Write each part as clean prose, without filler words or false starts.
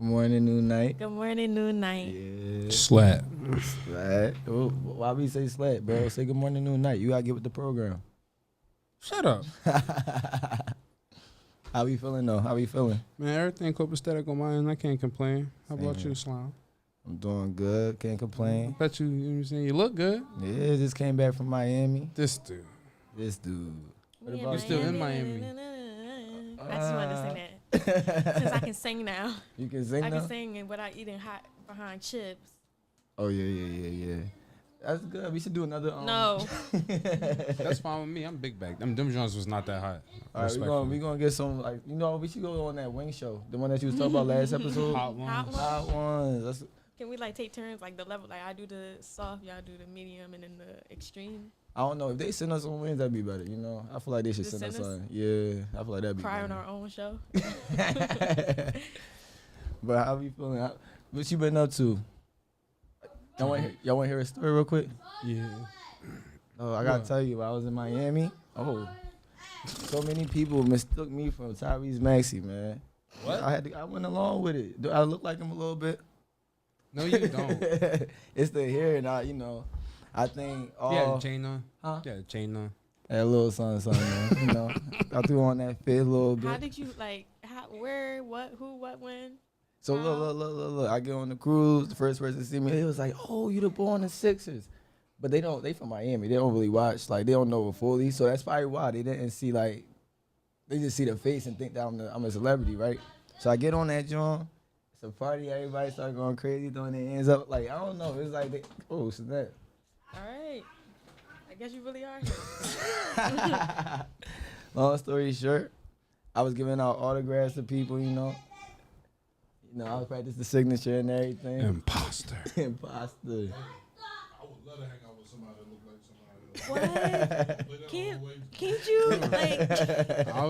Good morning, new night. Good morning, new night. Yeah. Slat. Slat. Oh, why we say slat, bro? Say good morning, new night. You gotta get with the program. Shut up. How we feeling though? How we feeling? Man, everything copacetic on my end. I can't complain. How about Same. you, Slime? I'm doing good. Can't I complain. bet you, you know what I'm saying? You look good. Yeah, just came back from Miami. This dude. This dude. What We about you still in Miami? I just wanted to sing that. Because I can sing now. You can sing I now? can sing without eating hot behind chips. Oh yeah. That's good. We should do another. No. That's fine with me. I'm big back. Them joints was not that hot. All right, we gonna get some we should go on that wing show, the one that you was talking about last episode. Hot ones. Hot ones. Hot ones. That's, Can we take turns, like the level, like I do the soft, y'all do the medium, and then the extreme? I don't know if they send us some wings, that'd be better. I feel like they should Just send us send us? some. Yeah, I feel like that'd be Cry on better. our own show. But how you feeling? What you been up to? Y'all want to hear a story real quick? Yeah. Oh, I gotta What? tell you, when I was in Miami. Oh, so many people mistook me for Tyrese Maxey, man. What? I went along with it. Do I look like him a little bit? No, you don't. It's the hair, and I think all. You had a chain on? Huh? You had a chain on? That little something, man. I threw on that fit a little bit. How did you, where, what, who, what, when? So look. I get on the cruise. The first person to see me, they was like, "Oh, you the boy on the Sixers," but they from Miami. They don't really watch. They don't know it fully. So that's probably why they didn't see they just see the face and think that I'm a celebrity, right? So I get on that joint. It's a party. Everybody start going crazy, throwing their hands up. I don't know. It's like snap. All right. I guess you really are here. Long story short, I was giving out autographs to people. I was practicing the signature and everything. Imposter. Imposter. I would love to hang out with somebody that look like somebody else. What? Can't you,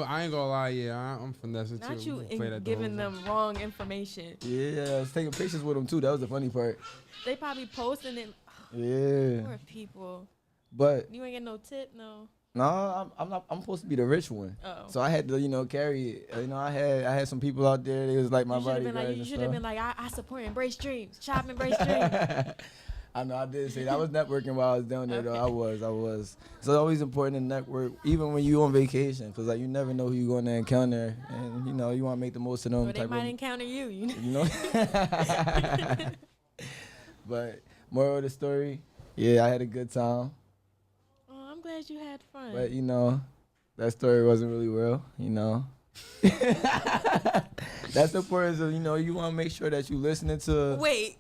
I ain't gonna lie, yeah. I'm finessing too. not you We can play that the giving whole them wrong information. Yeah, I was taking pictures with them too. That was the funny part. They probably posting it. Yeah, Poor people. but You ain't get no tip, no. no, I'm not. I'm supposed to be the rich one. Oh. So I had to, carry it. I had some people out there. They was like my You should have been bodyguards like, you and should have stuff. been like, I support Embrace Dreams. Shop Embrace Dreams. I know I did say that. I was networking while I was down there though. Okay. I was. So it's always important to network, even when you on vacation, because you never know who you going to encounter, and you want to make the most of them. Or they might encounter you. You know. But moral of the story, yeah, I had a good time. Oh, I'm glad you had fun. But that story wasn't really real. That's the importance of you want to make sure that you listening to. Wait.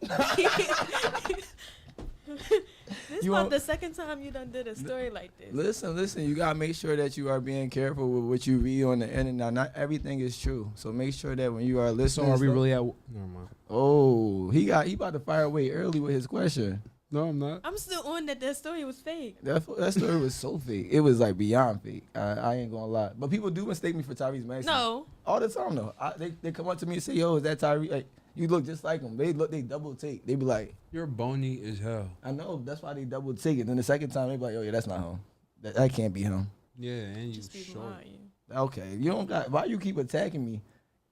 This You about want- the second time you done did a story like this. Listen. You gotta make sure that you are being careful with what you read on the internet. Not everything is true, so make sure that when you are So listening. are we stuff- really at... Never mind. Oh, he about to fire away early with his question. No, I'm not. I'm still on that story was fake. That story was so fake. It was beyond fake. I ain't gonna lie. But people do mistake me for Tyrese Maxey. No. All the time though. They come up to me and say, "Yo, is that Tyrese? Like, you look just like him." They double take. They be like, You're bony as hell. "I know." That's why they double take it. Then the second time they be like, "Oh yeah, that's not him. That can't be him." Yeah, and you Just be short. lying. Okay, you don't got. Why you keep attacking me?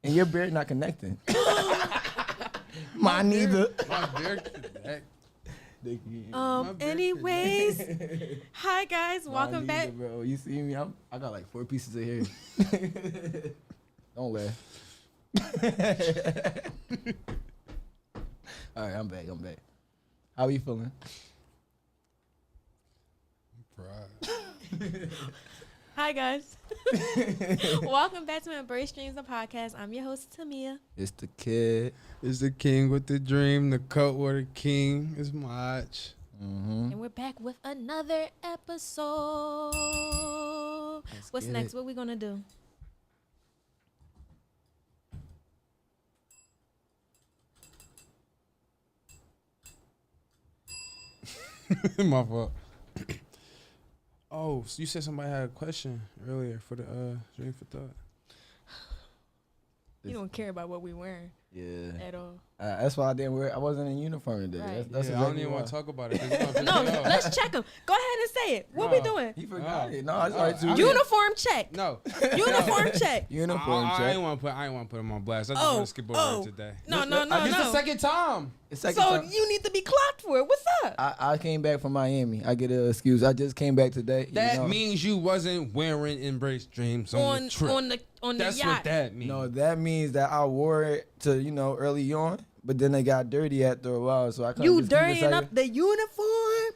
And your beard not connecting. Mine neither. My beard connect. Anyways, hi guys, Mine welcome back. neither, bro. You see me? I got like 4 pieces of hair. Don't laugh. All right, I'm back. How you feeling? Pride. Hi guys. Welcome back to Embrace Dreams, the podcast. I'm your host Tamia. It's the kid. It's the king with the dream, the Cutwater king. It's Mach. Mm-hmm. And we're back with another episode. What's get next? it. What we gonna do? My fault. Oh, so you said somebody had a question earlier for the Dream for Thought. You don't care about what we wearing. Yeah. at all. That's why I didn't wear. I wasn't in uniform today. Right. That's I exactly don't even why. want to talk about it. 'Cause it's gonna piss No, me off. let's check them. Go ahead and say it. What we No. doing? He forgot No. it. No, it's all right too. I mean- Uniform check. No. Uniform check. Uniform I check. ain't want to put him on blast. I just Oh, want to skip over oh. it today. No, Look, no, look, no, I It's the no. second time. It's second So time. you need to be clocked for it. What's up? I came back from Miami. I get an excuse. I just came back today. That you know? means you wasn't wearing Embrace Dreams on the trip. on the That's yacht. what that means. No, that means that I wore it to early on, but then they got dirty after a while, so I couldn't. You just keep it dirtying up second. the uniform?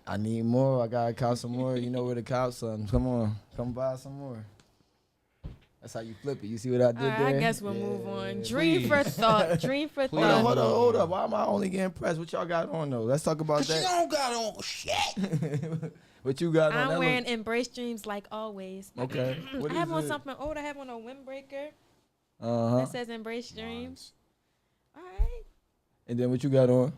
I need more. I gotta count some more. You know where to count some. Come on, come buy some more. That's how you flip it. You see what I did All right, there? I guess we'll move on. Dream Please. for thought. Dream for Please. thought. Hold up. Why am I only getting pressed? What y'all got on though? Let's talk about Cause you that. don't got on shit. What you got on? I'm That wearing Embrace Dreams like always. Okay. What I have is on it? something old. I have on a windbreaker Uh-huh. that says Embrace Dreams. All right. And then what you got on?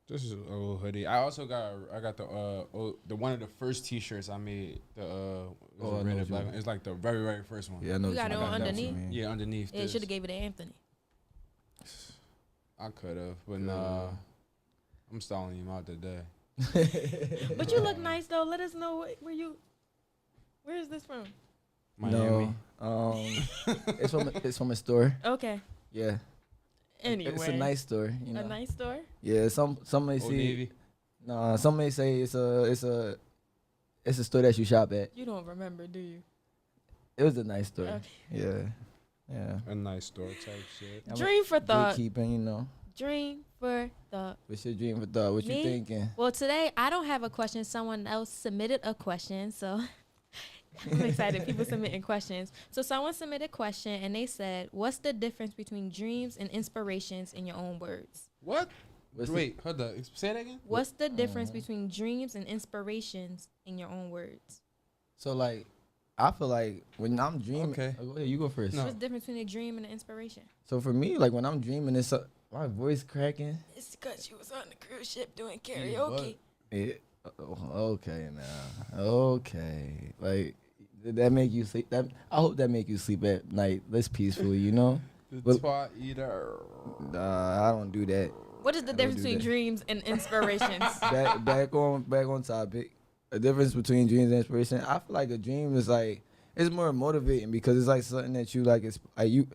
This is an old hoodie. I also got the one of the first T-shirts I made. The Oh, I know red what and you black. mean. one. It's like the very very first one. Yeah, I know. You got it on underneath? Yeah, underneath. Yeah, this. should have gave it to Anthony. I could have, but nah. I'm stalling him out today. But you look nice though. Let us know where is this from? Miami. No, it's from a store. Okay. Yeah, Anyway. it's a nice store. A nice store. Yeah, some may Old see. Navy. Nah, some may say it's a store that you shop at. You don't remember, do you? It was a nice store. Okay. Yeah. A nice store type shit. I'm Dream for thought. Bookkeeping, Dream for thought. What's your dream for thought? What Me? you thinking? Well, today I don't have a question. Someone else submitted a question, so I'm excited. People submitting questions. So someone submitted a question, and they said, "What's the difference between dreams and inspirations in your own words?" What? What's Wait, hold up. Say that again. What's the difference between dreams and inspirations in your own words? So like, I feel like when I'm dreaming. Okay. Oh, go ahead, you go first. No. What's the difference between a dream and an inspiration? So for me, like when I'm dreaming, it's my voice cracking. It's because you was on the cruise ship doing karaoke. Okay now. Okay. Like did that make you sleep? I hope that make you sleep at night. Less peacefully, The Well- twat eater. I don't do that. What is the don't difference do between that. dreams and inspirations? back on topic. A difference between dreams and inspiration. I feel like a dream is like it's more motivating because it's like something that you like you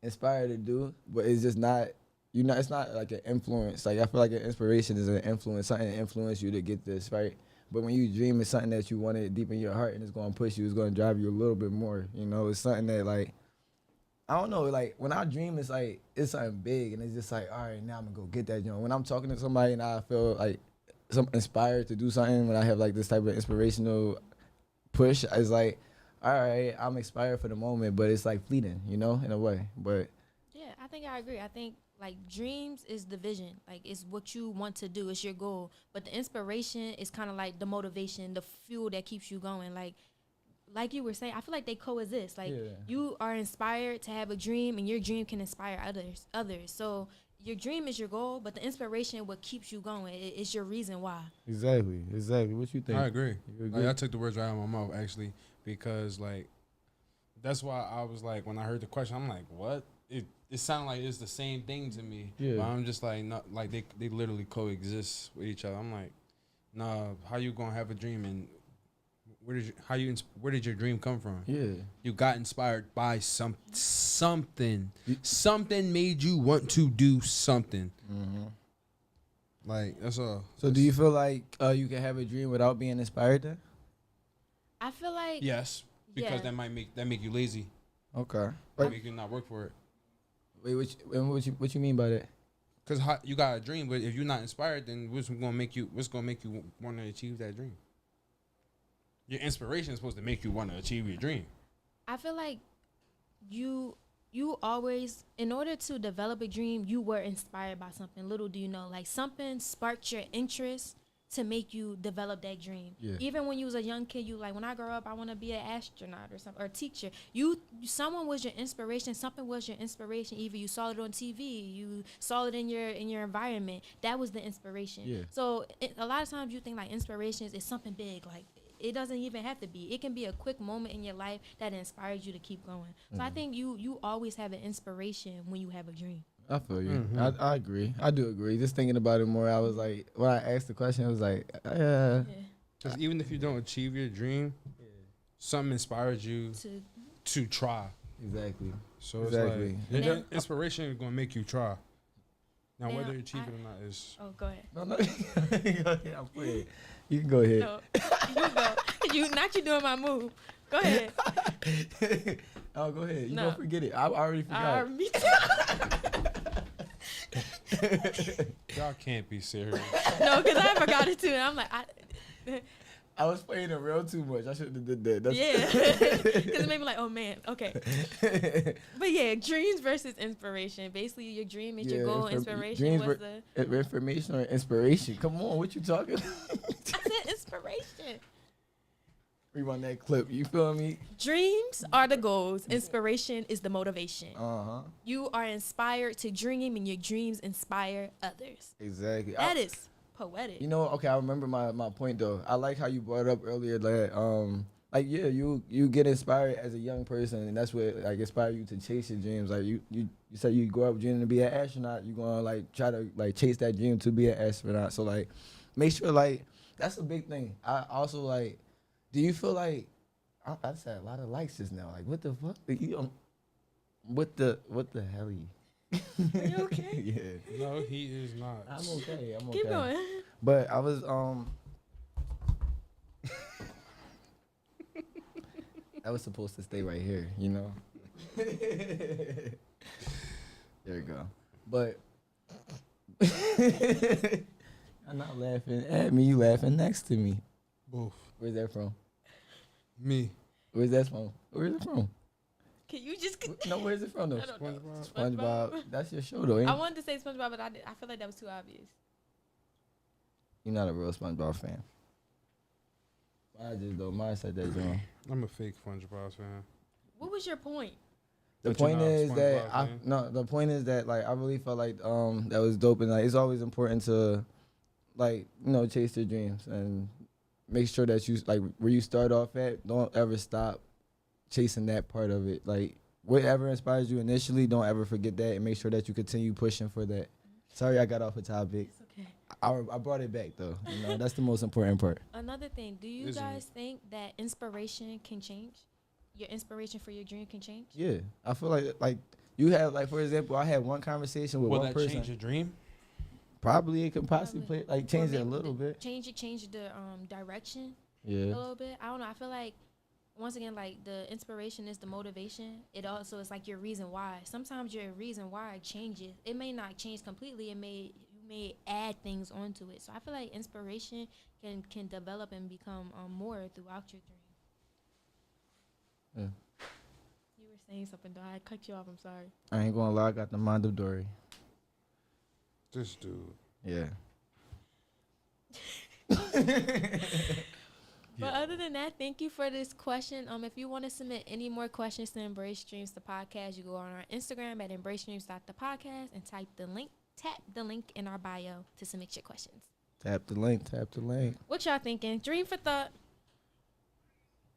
inspired to do, but it's just not it's not like an influence. Like I feel like an inspiration is an influence, something that influence you to get this, right? But when you dream, it's something that you wanted deep in your heart and it's gonna push you, it's gonna drive you a little bit more. It's something that like I don't know, like when I dream it's like it's something big and it's just like, all right, now I'm gonna go get that. When I'm talking to somebody and I feel like inspired to do something, when I have like this type of inspirational push, it's like, all right, I'm inspired for the moment, but it's like fleeting, in a way. But Yeah, I think I agree. I think like dreams is the vision, like it's what you want to do, it's your goal. But the inspiration is kind of like the motivation, the fuel that keeps you going. Like you were saying, I feel like they coexist. Like Yeah. you are inspired to have a dream, and your dream can inspire others. So your dream is your goal, but the inspiration what keeps you going. It's your reason why. exactly. What you think? I agree. You agree? Like, I took the words right out of my mouth actually, because like that's why I was like, when I heard the question, I'm like, what? It sounded like it's the same thing to me. Yeah. But I'm just like, not like they literally coexist with each other. I'm like, nah, how you gonna have a dream and where did your dream come from? Yeah. You got inspired by something. Something made you want to do something. Mm-hmm. Like that's all. So do you feel like you can have a dream without being inspired then? I feel like Yes, because Yeah. that make you lazy. Okay. That make you not work for it. Wait, what you mean by that? Cause you got a dream, but if you're not inspired, then what's gonna make you want to achieve that dream? Your inspiration is supposed to make you want to achieve your dream. I feel like you always, in order to develop a dream, you were inspired by something. Little do you know, like something sparked your interest to make you develop that dream. Yeah. Even when you was a young kid, you like, when I grow up, I want to be an astronaut or something, or a teacher. Someone was your inspiration. Something was your inspiration. Either you saw it on TV, you saw it in your environment. That was the inspiration. Yeah. So a lot of times you think like inspirations is something big, like It doesn't even have to be. It can be a quick moment in your life that inspires you to keep going. So I think you always have an inspiration when you have a dream. I feel you. Mhm. I agree. I do agree. Just thinking about it more, I was like, when I asked the question, I was like, Yeah. Because even if you don't achieve your dream, something inspires you To to try. exactly. So Exactly. it's And like then- inspiration is gonna make you try. Now, Now, whether you achieve it or not is oh, go ahead. No, no. Yeah, I'm playing. You can go ahead. No, you go. Not you doing my move. Go ahead. Oh, go ahead. You No. don't forget it. I already forgot. Me y'all can't be serious. No, because I forgot it too. And I'm like, I was playing it real too much. I shouldn't have did that. That's yeah. Because it made me like, oh man, okay. But yeah, dreams versus inspiration. Basically, your dream is your goal. Inspiration dreams was the. information or inspiration. Come on, what you talking? I said inspiration. Rewind that clip. You feel me? Dreams are the goals. Inspiration is the motivation. Uh-huh. You are inspired to dream, and your dreams inspire others. Exactly. That is poetic. You know, okay, I remember my point though. I like how you brought it up earlier that like yeah, you get inspired as a young person, and that's what like inspire you to chase your dreams. Like you said you grow up dreaming to be an astronaut, you gonna like try to like chase that dream to be an astronaut. So like make sure like that's a big thing. I also like, do you feel like I said a lot of likes just now? Like what the fuck? What the hell are you? Are you okay? Yeah. No, he is not. I'm okay. I'm okay. Keep going. But I was I was supposed to stay right here, you know. There we go. But I'm not laughing at me, you laughing next to me. Both. Where's that from? Me. Where's that from? Where's it from? Can you just? No, where's it from though? I don't know. SpongeBob. That's your show though, ain't I it? wanted to say SpongeBob, but I feel like that was too obvious. You're not a real SpongeBob fan. Mine said that wrong. I'm a fake SpongeBob fan. What was your point? The But you're point not a is that SpongeBob fan? the point is that like I really felt like that was dope, and like it's always important to like chase your dreams and make sure that you like where you start off at, don't ever stop chasing that part of it. Like whatever inspires you initially, don't ever forget that and make sure that you continue pushing for that. Sorry I got off a topic. It's okay. I brought it back though. That's the most important part. Another thing, do you Isn't guys think that inspiration can change? Your inspiration for your dream can change? Yeah. I feel like you have like for example, I had one conversation with Will one that person. change your dream? Probably it could possibly Probably. play like change Or it a maybe little bit. Change the direction a Yeah. little bit. I don't know. I feel like once again, like the inspiration is the motivation. It also is like your reason why. Sometimes your reason why changes. It may not change completely. You may add things onto it. So I feel like inspiration can develop and become more throughout your dream. Yeah. You were saying something though. I cut you off. I'm sorry. I ain't gonna lie, I got the mind of Dory. This dude. Yeah. But other than that, thank you for this question. If you want to submit any more questions to Embrace Dreams the podcast, you go on our Instagram at embracedreams.thepodcast and tap the link in our bio to submit your questions. Tap the link. What y'all thinking? Dream for thought.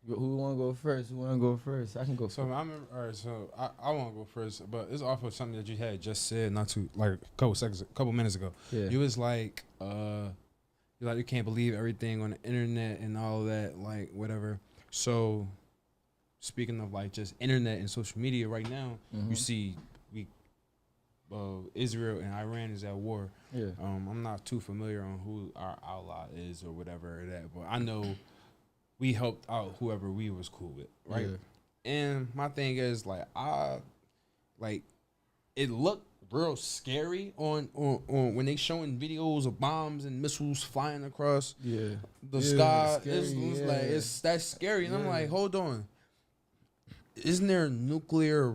Who wanna go first? I can go So first. I remember. All right, so I want to go first, but it's off of something that you had just said not too like a couple minutes ago. Yeah. You was like, you can't believe everything on the internet and all that, like whatever. So, speaking of like just internet and social media right now, Mhm. you see Israel and Iran is at war. Yeah. I'm not too familiar on who our ally is or whatever that, but I know we helped out whoever we was cool with, right? Yeah. And my thing is it looked real scary on when they showing videos of bombs and missiles flying across Yeah. the Yeah, sky. scary, It's yeah. like that's scary, and I'm Yeah. like, hold on, isn't there nuclear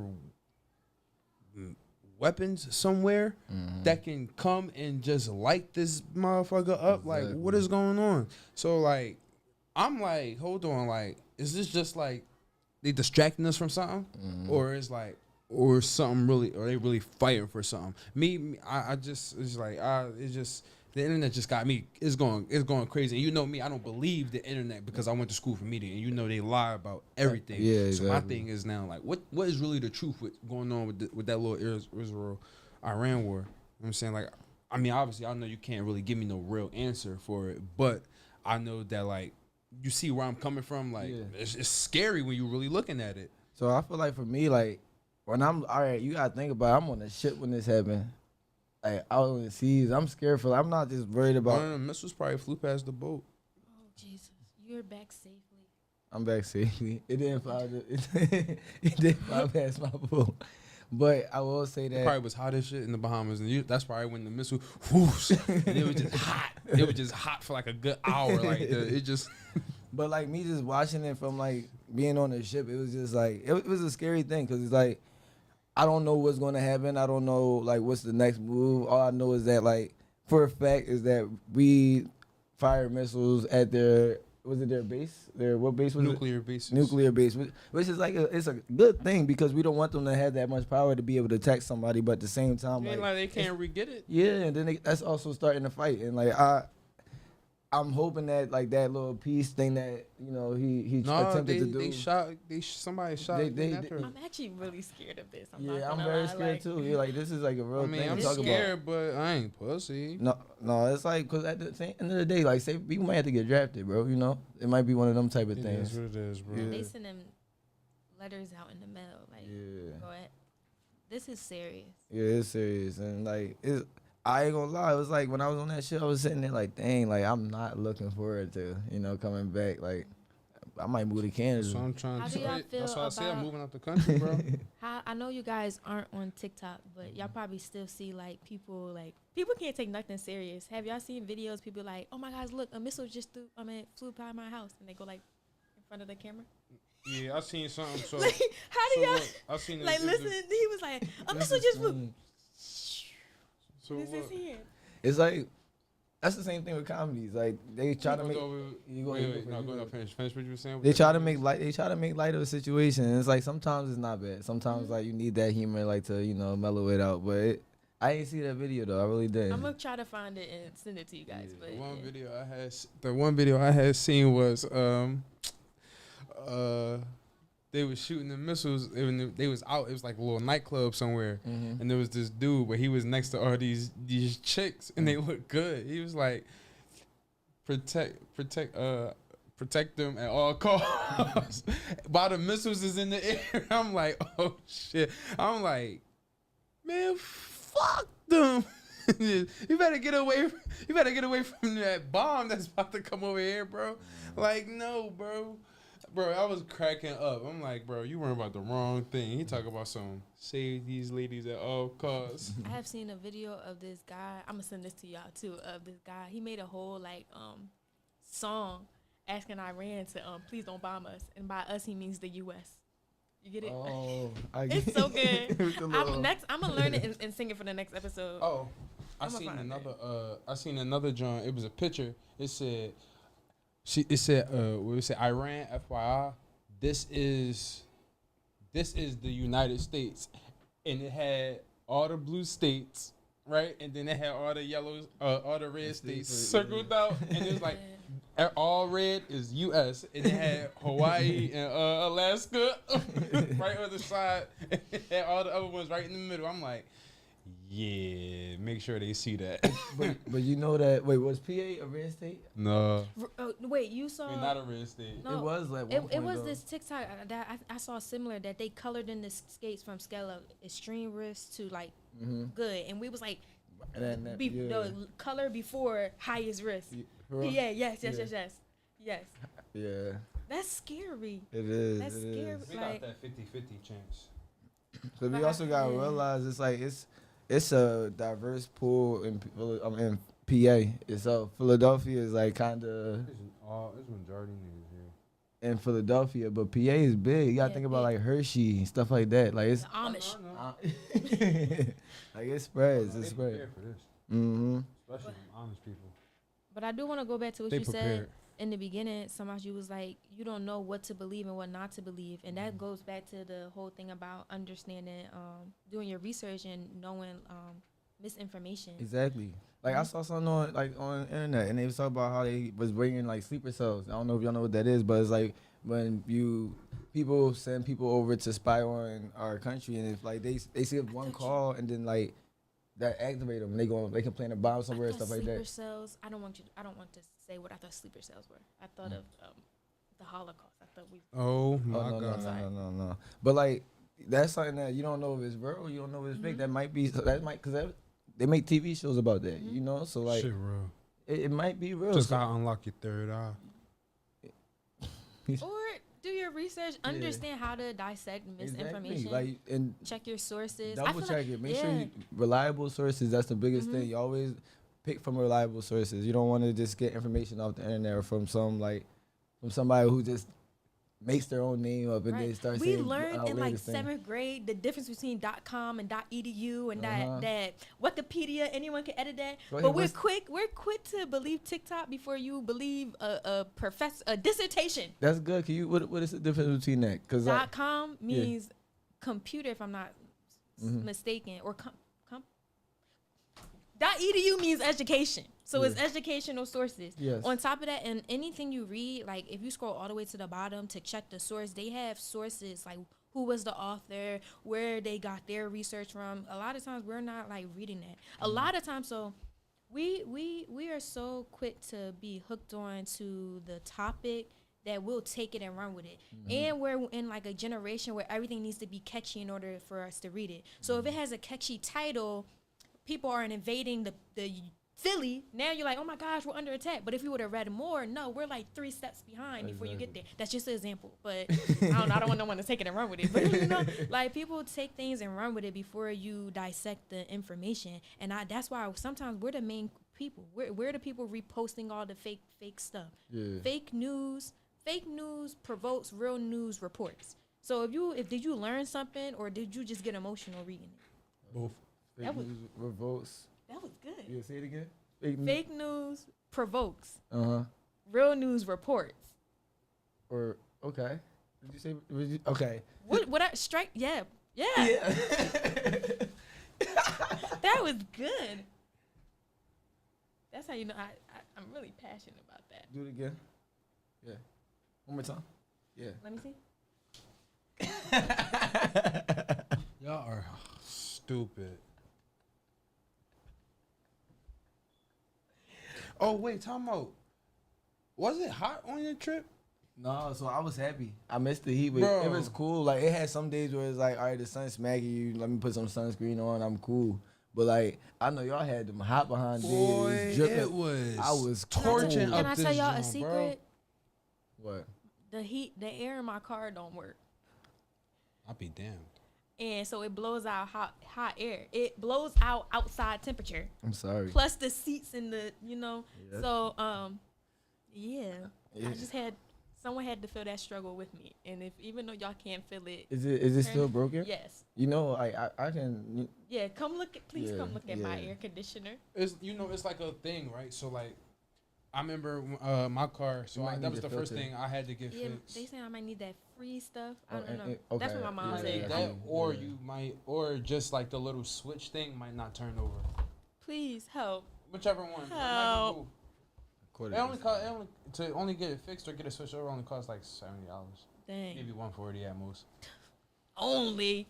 weapons somewhere that can come and just light this motherfucker up? Like, what Exactly. is going on? So like, I'm like, hold on, like, is this just like they distracting us from something, or is like, or something really, or they really fighting for something? I just, it's like, it just the internet just got me. It's going crazy. And you know me, I don't believe the internet because I went to school for media, and you know they lie about everything. Yeah, So my exactly. thing is now like, what is really the truth with going on with that little Israel-Iran war? You know what I'm saying? Like, I mean, obviously, I know you can't really give me no real answer for it, but I know that like you see where I'm coming from. Like, Yeah. it's scary when you're really looking at it. So I feel like for me, like when I'm all right, you gotta think about it, I'm on the ship when this happened. Like out on the seas, I'm scared for. I'm not just worried One about. of the missiles probably flew past the boat. Oh Jesus, you're back safely. I'm back safely. It didn't fly. It didn't fly past my boat. But I will say It that probably was hot as shit in the Bahamas, and that's probably when the missile whoosh, and it was just hot. It was just hot for like a good hour. Like it just. But like me just watching it from like being on the ship, it was just like it was a scary thing because it's like I don't know what's going to happen. I don't know like what's the next move. All I know is that like for a fact is that we fired missiles at their their base? Their what base was Nuclear bases. it? Nuclear base, which is like it's a good thing because we don't want them to have that much power to be able to attack somebody, but at the same time It ain't like they can't re-get it. yeah, and then that's also starting to fight and like I'm hoping that like that little peace thing that he No, attempted to do. they shot. Somebody shot. They- after her. I'm actually really scared of this. I'm not Yeah, I'm gonna very lie, scared like, too. Yeah, like this is like a real I mean, thing I'm to talk scared, but I ain't pussy. about. No, it's like because at the end of the day, like say people might have to get drafted, bro. You know, it might be one of them type of It things. is what it is, bro. Yeah. They send them letters out in the mail. Like, Yeah. go ahead. This is serious. Yeah, it's serious and like it's. I ain't gonna lie, it was like when I was on that shit, I was sitting there like, dang, like I'm not looking forward to coming back. Like I might move to Canada. So I'm trying How to. do y'all feel That's why I say I'm about- moving out the country, bro. How I know you guys aren't on TikTok, but y'all probably still see like people can't take nothing serious. Have y'all seen videos? People like, oh my gosh, look, a missile just flew by my house, and they go like in front of the camera. Yeah, I seen something. So Like, how do so y'all look, I seen it. like listen? He was like, a missile just flew. So This is what? here. It's like that's the same thing with comedies. Like they try to Go make over- you go- Wait, you wait, go- no, you go go. no, finish what you were saying. They try to make light of a situation. And it's like sometimes it's not bad. Sometimes like you need that humor like to mellow it out. But I ain't see that video though. I really didn't. I'm gonna try to find it and send it to you guys. But The one yeah. video I had seen was they was shooting the missiles. They was out. It was like a little nightclub somewhere, Mhm. and there was this dude, but he was next to all these chicks, and they looked good. He was like, protect them at all costs. While the missiles is in the air, I'm like, oh shit. I'm like, man, fuck them. You better get away. You better get away from that bomb that's about to come over here, bro. Like, no, bro. Bro, I was cracking up. I'm like, bro, you worrying about the wrong thing. He talk about some save these ladies at all costs. I have seen a video of this guy. I'm gonna send this to y'all too. Of this guy, he made a whole song asking Iran to please don't bomb us, and by us he means the U.S. You get it? Oh, It's so good. With the little- I'm gonna learn it and sing it for the next episode. Oh, I I'ma seen find another John. It was a picture. It said Iran FYI. This is the United States, and it had all the blue states, right? And then it had all the yellows, all the red states circled out, and it was like all red is U.S. and it had Hawaii and Alaska right on the side, and it had all the other ones right in the middle. I'm like, yeah, make sure they see that. but you know that was PA a red state? No, Wait, you saw? we're not a red state. No, It was like It was this TikTok that I saw similar that they colored in the skates from scale of extreme risk to like good, and we was like the color before highest risk. Yeah, yes. Yeah, That's scary. it is. That's it scary. is. We Like, got that 50-50 chance. So we also gotta realize it's like it's a diverse pool in PA. So Philadelphia is like kind of It's majority niggas here. in Philadelphia, but PA is big. You gotta Yeah, think about big. like Hershey and stuff like that. Like it's the Amish. like it spreads. It They spreads. prepared for this, Mm-hmm. especially them Amish people. But I do want to go back to what They you said prepared. in the beginning. Somebody was like, you don't know what to believe and what not to believe, and that goes back to the whole thing about understanding, doing your research and knowing misinformation. Exactly. Like I saw something on on the internet, and they was talking about how they was bringing like sleeper cells. I don't know if y'all know what that is, but it's like when people send people over to spy on our country, and if like they see one call and then like that activate them, and they can plant a bomb somewhere and stuff like sleeper that. cells. I don't want to say what I thought sleeper cells were. I thought of the Holocaust. I thought we. Oh Oh my no, god. no. But like that's something that you don't know if it's real, you don't know if it's fake. That might be because they make TV shows about that, you know. So like Shit real. it might be real. Just So- gotta unlock your third eye. Or do your research, understand how to dissect misinformation. Exactly. Like and check your sources. double check it. Make sure yeah. you, reliable sources. That's the biggest thing. You always pick from reliable sources. You don't want to just get information off the internet or from somebody who just makes their own name up and they start We saying learned in like outlandish things. 7th grade the difference between .com and .edu and Uh-huh. that Wikipedia. Anyone can edit that, Go but ahead, we're quick to believe TikTok before you believe a dissertation. That's good. Can you what is the difference between that? Because .com means computer, if I'm not mistaken, or .edu means education. So it's educational sources. Yes. On top of that, and anything you read, like if you scroll all the way to the bottom to check the source, they have sources like who was the author, where they got their research from. A lot of times we're not like reading that. A lot of times, so we are so quick to be hooked on to the topic that we'll take it and run with it. And we're in like a generation where everything needs to be catchy in order for us to read it. So if it has a catchy title, people are invading the Philly. Now you're like, oh my gosh, we're under attack. But if you would have read more, no, we're like 3 steps behind before you get there. That's just an example. But I don't want no one to take it and run with it. But you know, like people take things and run with it before you dissect the information. And that's why sometimes we're the main people. We're the people reposting all the fake stuff. Yeah. Fake news provokes real news reports. So did you learn something or did you just get emotional reading it? Both. Fake That was- news revolts. That was good. Yeah, say it again. Fake news provokes. Uh-huh. Real news reports. Or okay. Okay. What I strike? Yeah. Yeah. That was good. That's how you know I'm really passionate about that. Do it again. Yeah. One more time. Yeah. Let me see. Y'all are stupid. Oh wait, time out. Was it hot on your trip? No, so I was happy. I missed the heat, but Bro. it was cool. Like it had some days where it's like, all right, the sun's smacking you. Let me put some sunscreen on. I'm cool. But like, I know y'all had them hot behind Boy, days. Dripping. it was. I was torching cold. up Can I this tell y'all a joint, secret? What? The air in my car don't work. I'll be damned. And so it blows out hot air. It blows out outside temperature. I'm sorry. Plus the seats and the, Yeah. So yeah. Yeah. I just someone had to feel that struggle with me. And even though y'all can't feel it. Is it still broken? Yes. You know, like I can. Yeah, come look at my yeah. air conditioner. It's it's like a thing, right? So like, I remember my car. So You might that need was the the first filter. thing I had to get Yeah, fixed. they say I might need that free stuff. I Oh, don't know. and- That's okay. what my mom Yeah, said. yeah, That, or yeah. you might, or just like the little switch thing might not turn over. Please help. Whichever one. It might be Help. cool. Quarter It only inch. cost to only get it fixed or get it switched over only costs like $70, Dang. maybe $140 at most. Only.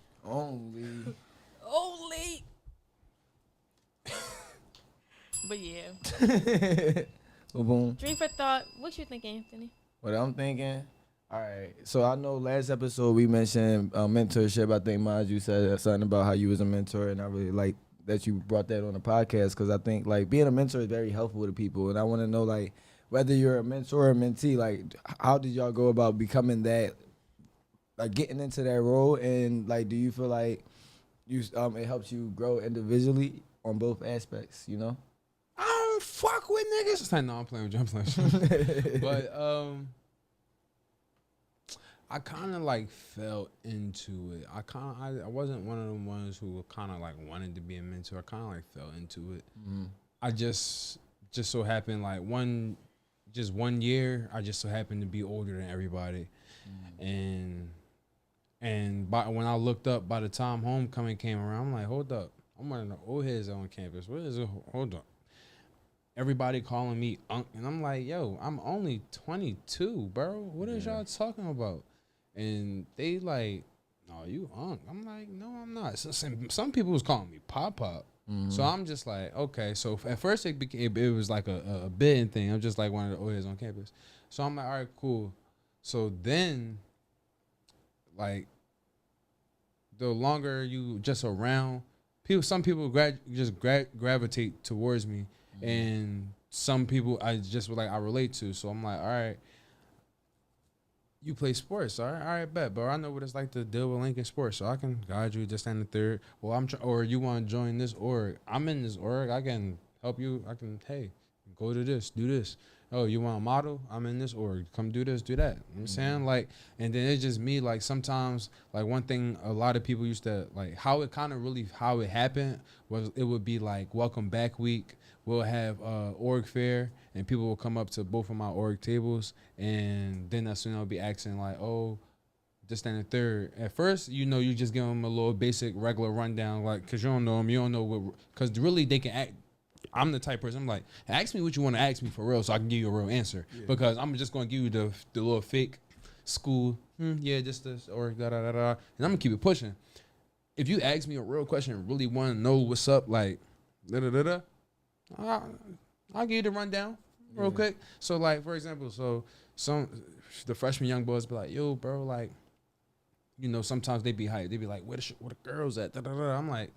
But yeah. Boom, boom. Dream for thought. What you thinking, Anthony? What I'm thinking. All right. So I know last episode we mentioned mentorship. I think Maj, you said something about how you was a mentor, and I really like that you brought that on the podcast because I think like being a mentor is very helpful to people, and I want to know like whether you're a mentor or mentee, like how did y'all go about becoming that, like getting into that role, and like do you feel like you it helps you grow individually on both aspects, you know? I don't fuck with niggas. It's like, no, I'm playing with you. I'm playing with you. But I kind of like fell into it. I wasn't one of them ones who kind of like wanted to be a mentor. I kind of like fell into it. I just so happened like one year I just so happened to be older than everybody, and when I looked up by the time homecoming came around, I'm like, hold up, I'm one of the old heads on campus. What is it? Hold on. Everybody calling me Unc, and I'm like, yo, I'm only 22, bro. What is y'all talking about? And they like, no, you Unc. I'm like, no, I'm not. So, some people was calling me Pop Pop. So I'm just like, okay. So at first it was like a bidding thing. I'm just like one of the old heads on campus. So I'm like, all right, cool. So then, like, the longer you just around, some people gravitate towards me, and some people I relate to. So I'm like, all right, you play sports, all right, bet, bro. I know what it's like to deal with Lincoln sports, so I can guide you just and the third. Well, or you want to join this org? I'm in this org. I can help you. I can, hey, go to this, do this. Oh, you want a model? I'm in this org. Come do this, do that. You know what I'm saying? Like, and then it's just me, like, sometimes, like, one thing a lot of people used to, like, how it happened was it would be, like, welcome back week. We'll have org fair, and people will come up to both of my org tables, and then that's when I'll be asking, like, oh, just and the third. At first, you just give them a little basic, regular rundown, like, because you don't know them. You don't know what, because really they can act. I'm the type person, I'm like, ask me what you want to ask me for real so I can give you a real answer. Yeah. Because I'm just going to give you the little fake school, just this, or da-da-da-da, and I'm going to keep it pushing. If you ask me a real question and really want to know what's up, like, da-da-da-da, I'll give you the rundown real quick. So, like, for example, the freshman young boys be like, yo, bro, like, sometimes they be hyped. They be like, where the girls at? Da-da-da. I'm like,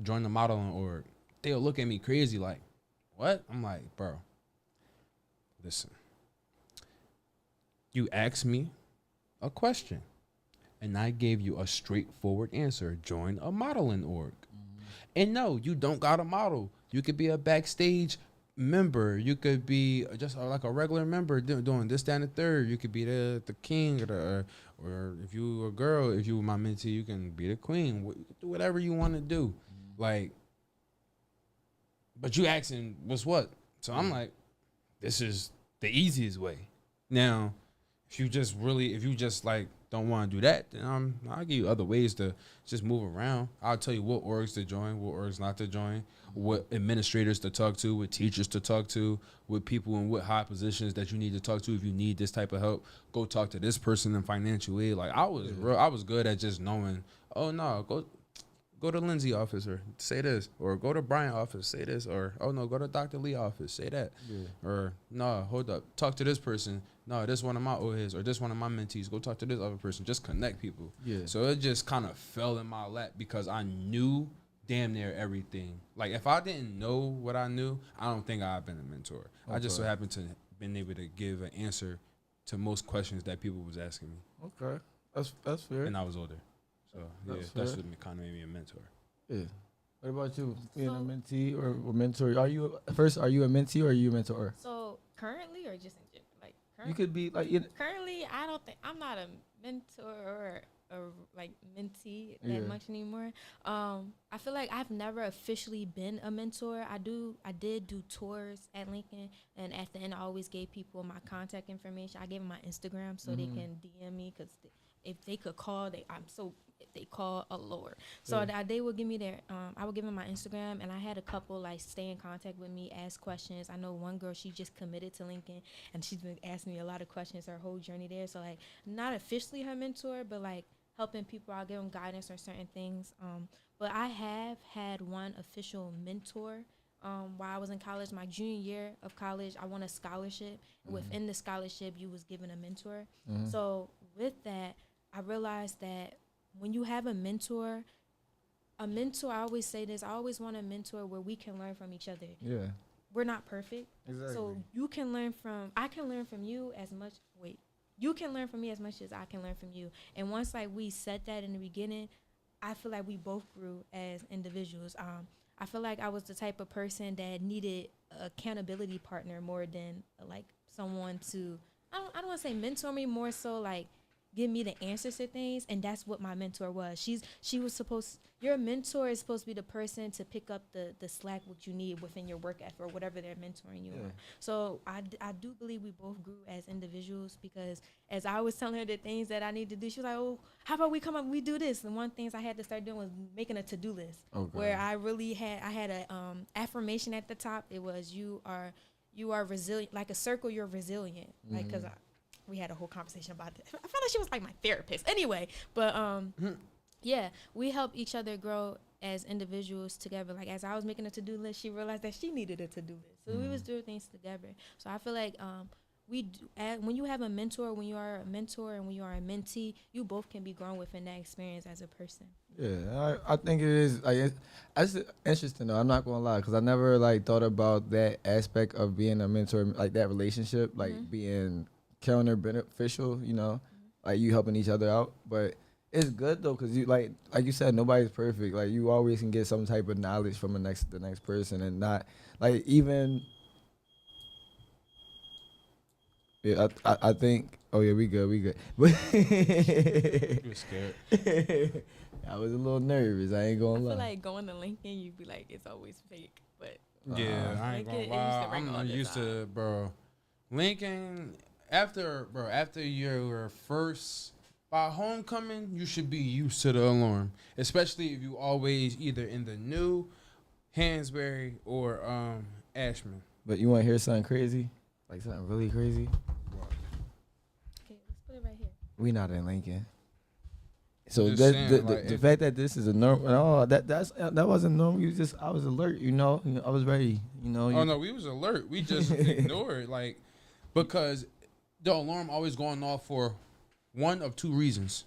join the modeling org. They'll look at me crazy like, what? I'm like, bro, listen. You asked me a question, and I gave you a straightforward answer. Join a modeling org. And no, you don't got to model. You could be a backstage member. You could be just like a regular member doing this, that, and the third. You could be the king or if you a girl, if you were my mentee, you can be the queen. You can do whatever you want to do. Like, but you asking what's what? So I'm like, this is the easiest way. Now, if you just like don't want to do that, then I'll give you other ways to just move around. I'll tell you what orgs to join, what orgs not to join, what administrators to talk to, what teachers to talk to, what people in what high positions that you need to talk to. If you need this type of help, go talk to this person in financial aid. Like I was good at just knowing, oh no, go to Lindsay office or say this, or go to Brian office, say this, or oh no, go to Dr. Lee office, say that, or no, hold up, talk to this person. No, this one of my OHs or this one of my mentees. Go talk to this other person. Just connect people. Yeah. So it just kind of fell in my lap because I knew damn near everything. Like if I didn't know what I knew, I don't think I've been a mentor. Okay. I just so happened to been able to give an answer to most questions that people was asking me. Okay, that's fair. And I was older. So that's what kind of made me a mentor. Yeah. What about you? Being a mentee or mentor? Are you a mentee or are you a mentor? So currently or just in general? Like you could be like currently. I don't think I'm not a mentor or like mentee that much anymore. I feel like I've never officially been a mentor. I did do tours at Lincoln, and at the end I always gave people my contact information. I gave them my Instagram so they can DM me because if they could call, if they call a lower. So they would give me I would give them my Instagram, and I had a couple like stay in contact with me, ask questions. I know one girl, she just committed to Lincoln, and she's been asking me a lot of questions her whole journey there. So like not officially her mentor, but like helping people out, give them guidance on certain things. But I have had one official mentor while I was in college. My junior year of college, I won a scholarship. Within the scholarship, you was given a mentor. So with that, I realized that when you have a mentor, I always say this, I always want a mentor where we can learn from each other. Yeah. We're not perfect. Exactly. So I can learn from you as much, you can learn from me as much as I can learn from you. And once like we said that in the beginning, I feel like we both grew as individuals. I feel like I was the type of person that needed an accountability partner more than like someone to, I don't want to say mentor me, more so like give me the answers to things, and that's what my mentor was. She was supposed. Your mentor is supposed to be the person to pick up the slack what you need within your work ethic or whatever they're mentoring you on. So I do believe we both grew as individuals, because as I was telling her the things that I need to do, she was like, oh, how about we come up and we do this? And one of the things I had to start doing was making a to-do list, where I had a affirmation at the top. It was you are resilient, like a circle, you're resilient. Like, because we had a whole conversation about this. I felt like she was like my therapist anyway, but yeah, we help each other grow as individuals together. Like, as I was making a to-do list, she realized that she needed a to-do list. So we was doing things together. So I feel like when you have a mentor, when you are a mentor and when you are a mentee, you both can be grown within that experience as a person. Yeah, I think it is like it's interesting though. I'm not gonna lie, because I never like thought about that aspect of being a mentor, like that relationship, like being counter beneficial. You know, like you helping each other out, but. It's good though, cause you like you said, nobody's perfect. Like you always can get some type of knowledge from the next person, and not like even. Yeah, I think. Oh yeah, we good. But You were scared. I was a little nervous. I ain't gonna lie. I feel like going to Lincoln, you'd be like, it's always fake, but Yeah, I ain't gonna lie. I'm used to, bro. Lincoln, after your first. By homecoming, you should be used to the alarm, especially if you always either in the new Hansberry or Ashman. But you want to hear something crazy? Like something really crazy? Okay, let's put it right here. We not in Lincoln. So the fact that this is a normal, that wasn't normal. I was alert, you know. I was ready, you know. Oh no, we was alert. We just ignored because the alarm always going off for one of two reasons.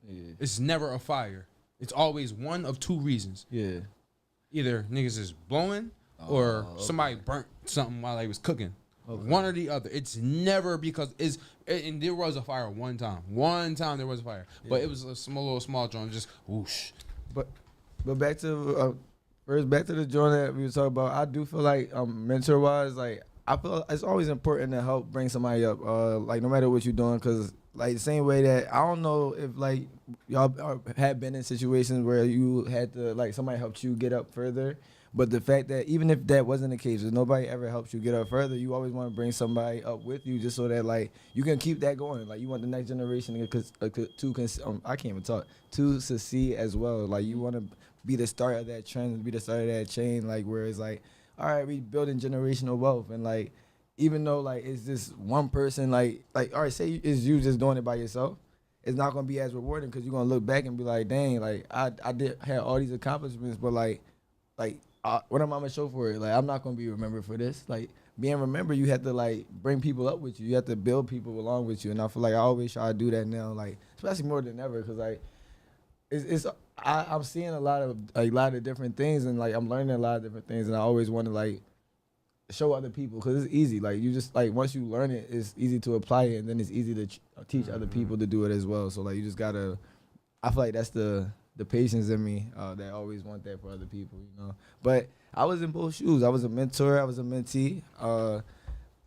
Yeah. It's never a fire. It's always one of two reasons. Yeah. Either niggas is blowing or somebody burnt something while they was cooking. Okay. One or the other. It's never because and there was a fire one time. One time there was a fire. Yeah. But it was a small joint, just whoosh. But back to back to the joint that we were talking about, I do feel like mentor wise, like I feel it's always important to help bring somebody up, like no matter what you're doing, because like the same way that I don't know if like y'all have been in situations where you had to like somebody helped you get up further, but the fact that even if that wasn't the case, if nobody ever helps you get up further, you always want to bring somebody up with you just so that like you can keep that going. Like you want the next generation to succeed as well. Like you want to be the start of that trend, be the start of that chain. Like where it's like, all right, we building generational wealth, and like. Even though like it's just one person, like all right, say it's you just doing it by yourself, it's not gonna be as rewarding because you're gonna look back and be like, dang, like I did have all these accomplishments, but like what am I gonna show for it? Like I'm not gonna be remembered for this. Like being remembered, you have to like bring people up with you. You have to build people along with you, and I feel like I always try to do that now, like especially more than ever, because like I'm seeing a lot of different things, and like I'm learning a lot of different things, and I always want to like. Show other people because it's easy. Like you just like once you learn it, it's easy to apply it, and then it's easy to teach other people to do it as well. So like you just gotta. I feel like that's the patience in me that I always want that for other people, you know. But I was in both shoes. I was a mentor. I was a mentee. I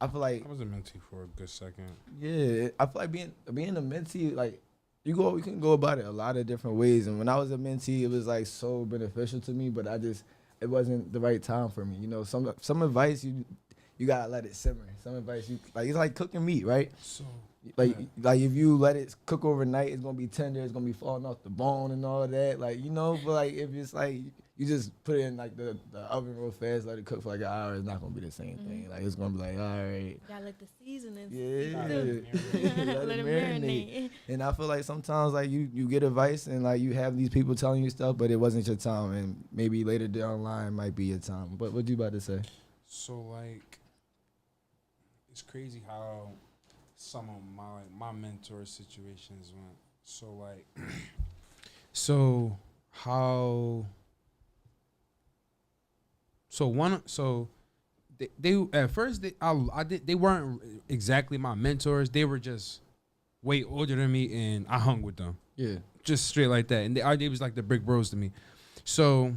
feel like I was a mentee for a good second. Yeah, I feel like being a mentee, like you can go about it a lot of different ways. And when I was a mentee, it was like so beneficial to me, but it wasn't the right time for me. You know, some advice you gotta let it simmer. Some advice it's like cooking meat, right? So like if you let it cook overnight, it's gonna be tender, it's gonna be falling off the bone and all that. Like, you know, but like if it's like you just put it in like the oven real fast, let it cook for like an hour, it's not gonna be the same thing. Like it's gonna be like, all right. Gotta let the seasonings. Yeah. Let it marinate. And I feel like sometimes like you get advice and like you have these people telling you stuff, but it wasn't your time, and maybe later down the line might be your time. But what you about to say? So like, it's crazy how some of my mentor situations went. So like, they at first they weren't exactly my mentors. They were just way older than me, and I hung with them. Yeah, just straight like that. And they was like the big bros to me. So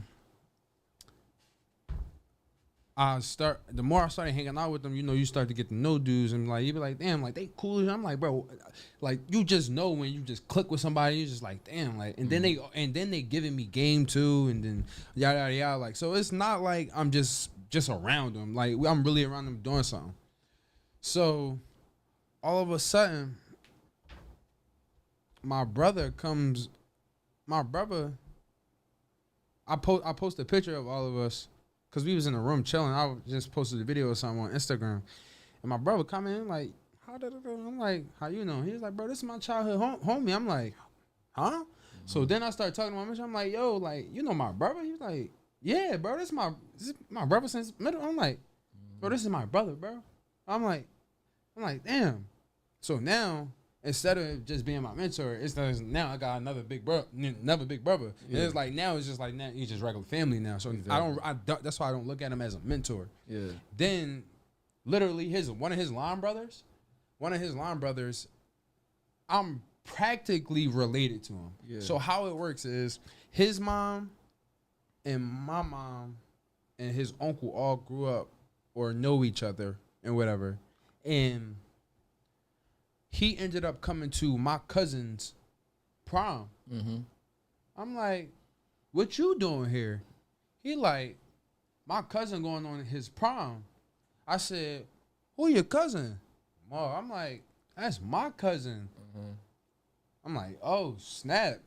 the more I started hanging out with them, you start to get to know dudes, and like you be like, damn, like they cool. I'm like, bro, like you just know when you just click with somebody, you just like, damn, like, and then they giving me game too, and then yada yada yada. Like, so it's not like I'm just around them. Like I'm really around them doing something. So all of a sudden, my brother. I post a picture of all of us. Cause we was in the room chilling. I just posted a video or something on Instagram, and my brother come in like, I'm like, how you know? He was like, bro, this is my childhood homie. I'm like, huh? Mm-hmm. So then I started talking to my mission. I'm like, yo, like, you know my brother? He was like, yeah, bro, this is my brother since middle. I'm like, bro, this is my brother, bro. I'm like, damn. So now, instead of just being my mentor, now I got another big brother. Yeah. And it's like now it's just like now he's just regular family now. So exactly. I don't. That's why I don't look at him as a mentor. Yeah. Then, literally, one of his line brothers, I'm practically related to him. Yeah. So how it works is his mom and my mom and his uncle all grew up or know each other and whatever, and he ended up coming to my cousin's prom. Mm-hmm. I'm like, what you doing here? He like, my cousin going on his prom. I said, who your cousin? I'm like, that's my cousin. Mm-hmm. I'm like, oh, snap.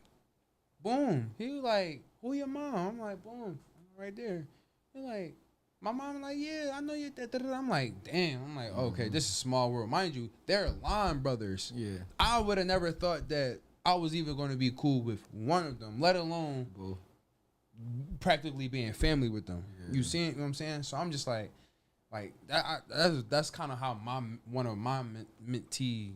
Boom. He was like, who your mom? I'm like, boom, right there. He like, my mom like, yeah, I know you. I'm like, damn. I'm like, okay, this is a small world. Mind you, they're line brothers. Yeah. I would have never thought that I was even going to be cool with one of them, let alone practically being family with them. Yeah. You see what I'm saying? So I'm just like that's kind of how one of my mentee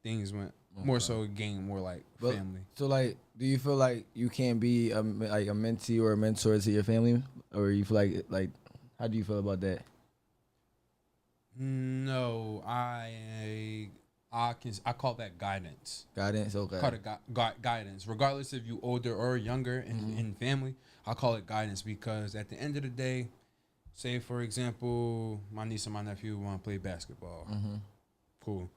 things went. Okay. More so gained more like family. So like, do you feel like you can't be like a mentee or a mentor to your family, or you feel like how do you feel about that? No, I call that guidance. Guidance, okay. I call it guidance, regardless if you older or younger in family. I call it guidance because at the end of the day, say for example, my niece and my nephew want to play basketball. Mm-hmm. Cool.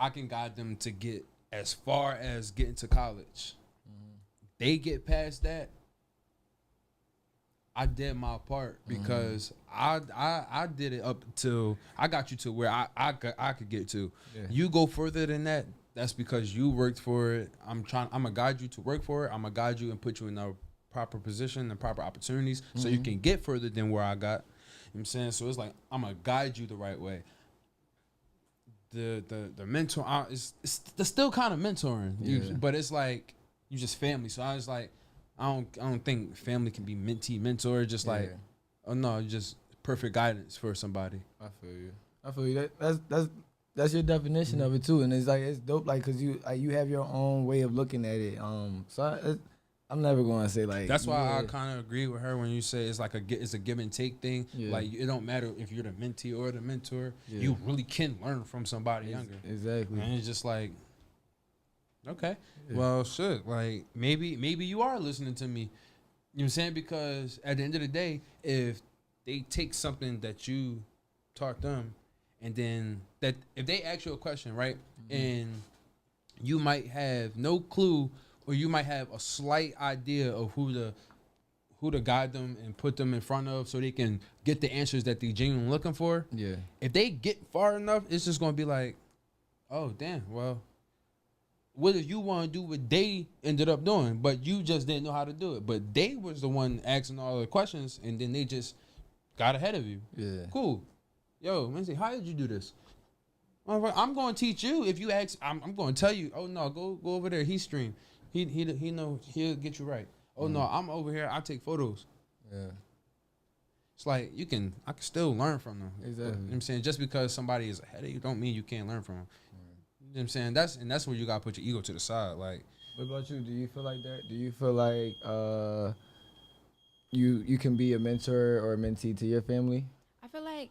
I can guide them to get as far as getting to college. Mm-hmm. They get past that, I did my part because I did it up till I got you to where I could get to. Yeah. You go further than that, that's because you worked for it. I'm gonna guide you to work for it. I'm gonna guide you and put you in a proper position and proper opportunities so you can get further than where I got. You know what I'm saying? So it's like I'm gonna guide you the right way. The mentor is still kind of mentoring, but it's like you just family. So I was like, I don't think family can be mentor. Just like, oh no, just perfect guidance for somebody. I feel you. That's your definition of it too, and it's dope. Like, cause you have your own way of looking at it. So I'm never going to say like. That's why I kind of agree with her when you say it's like it's a give and take thing. Yeah. Like it don't matter if you're the mentee or the mentor. Yeah. You really can learn from somebody younger. Exactly. And it's just like, okay, well, shit. Like maybe you are listening to me. You know what I'm saying? Because at the end of the day, if they take something that you taught them, and then that if they ask you a question, right, and you might have no clue. Or you might have a slight idea of who to guide them and put them in front of so they can get the answers that they genuinely looking for. Yeah. If they get far enough, it's just gonna be like, oh damn, well, what if you want to do what they ended up doing, but you just didn't know how to do it? But they was the one asking all the questions, and then they just got ahead of you. Yeah. Cool. Yo, Lindsay, how did you do this? I'm going to teach you. If you ask, I'm going to tell you. Oh no, go over there. He stream. He know he'll get you right. Oh no, I'm over here. I take photos. Yeah. It's like I can still learn from them. Exactly. You know what I'm saying? Just because somebody is ahead of you don't mean you can't learn from them. You know what I'm saying? That's where you gotta put your ego to the side. Like, what about you? Do you feel like that? Do you feel like you can be a mentor or a mentee to your family? I feel like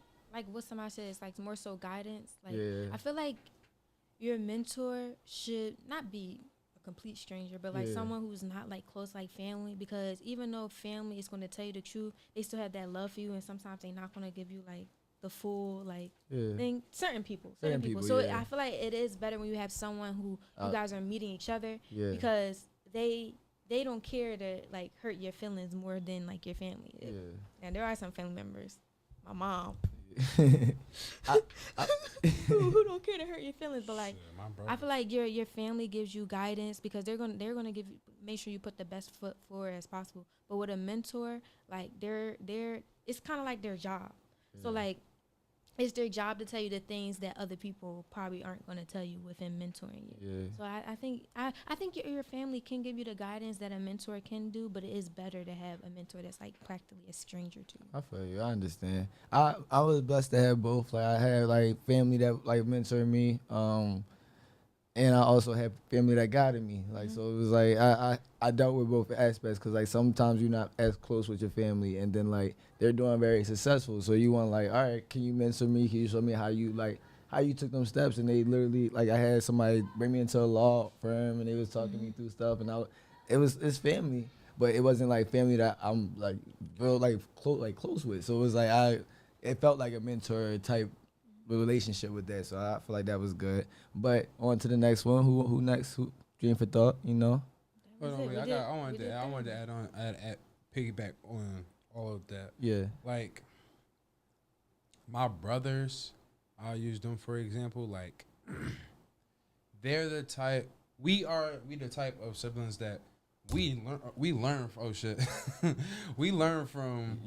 what somebody said is like more so guidance. Like I feel like your mentor should not be a complete stranger, but like Yeah. someone who's not like close, like family. Because even though family is going to tell you the truth, they still have that love for you, and sometimes they're not going to give you like the full like Yeah. thing. Certain people. People, So yeah. I feel like it is better when you have someone who you guys are meeting each other, Yeah. because they don't care to like hurt your feelings more than like your family. Yeah. And there are some family members, my mom, I, who don't care to hurt your feelings, but like Shit, my brother. I feel like your family gives you guidance, because they're gonna give you, make sure you put the best foot forward as possible. But with a mentor, like they're it's kind of like their job. So like it's their job to tell you the things that other people probably aren't gonna tell you within mentoring you. Yeah. So I think your family can give you the guidance that a mentor can do, but it is better to have a mentor that's like practically a stranger to you. I feel you. I understand. I was blessed to have both. Like I had like family that like mentored me, and I also had family that guided me. Like so, it was like I dealt with both aspects, because like sometimes you're not as close with your family, and then like they're doing very successful. So you want like, all right, can you mentor me? Can you show me how you took them steps? And they literally like I had somebody bring me into a law firm, and they was talking me through stuff, and it's family. But it wasn't like family that I'm like real close with. So it was like it felt like a mentor type relationship with that. So I feel like that was good. But on to the next one. Who next? Who dream for thought? You know. Hold on, wait, I wanted to add on, piggyback on all of that. Yeah. Like my brothers, I'll use them for example. Like they're the type. We the type of siblings that we learn. Oh shit, we learn from.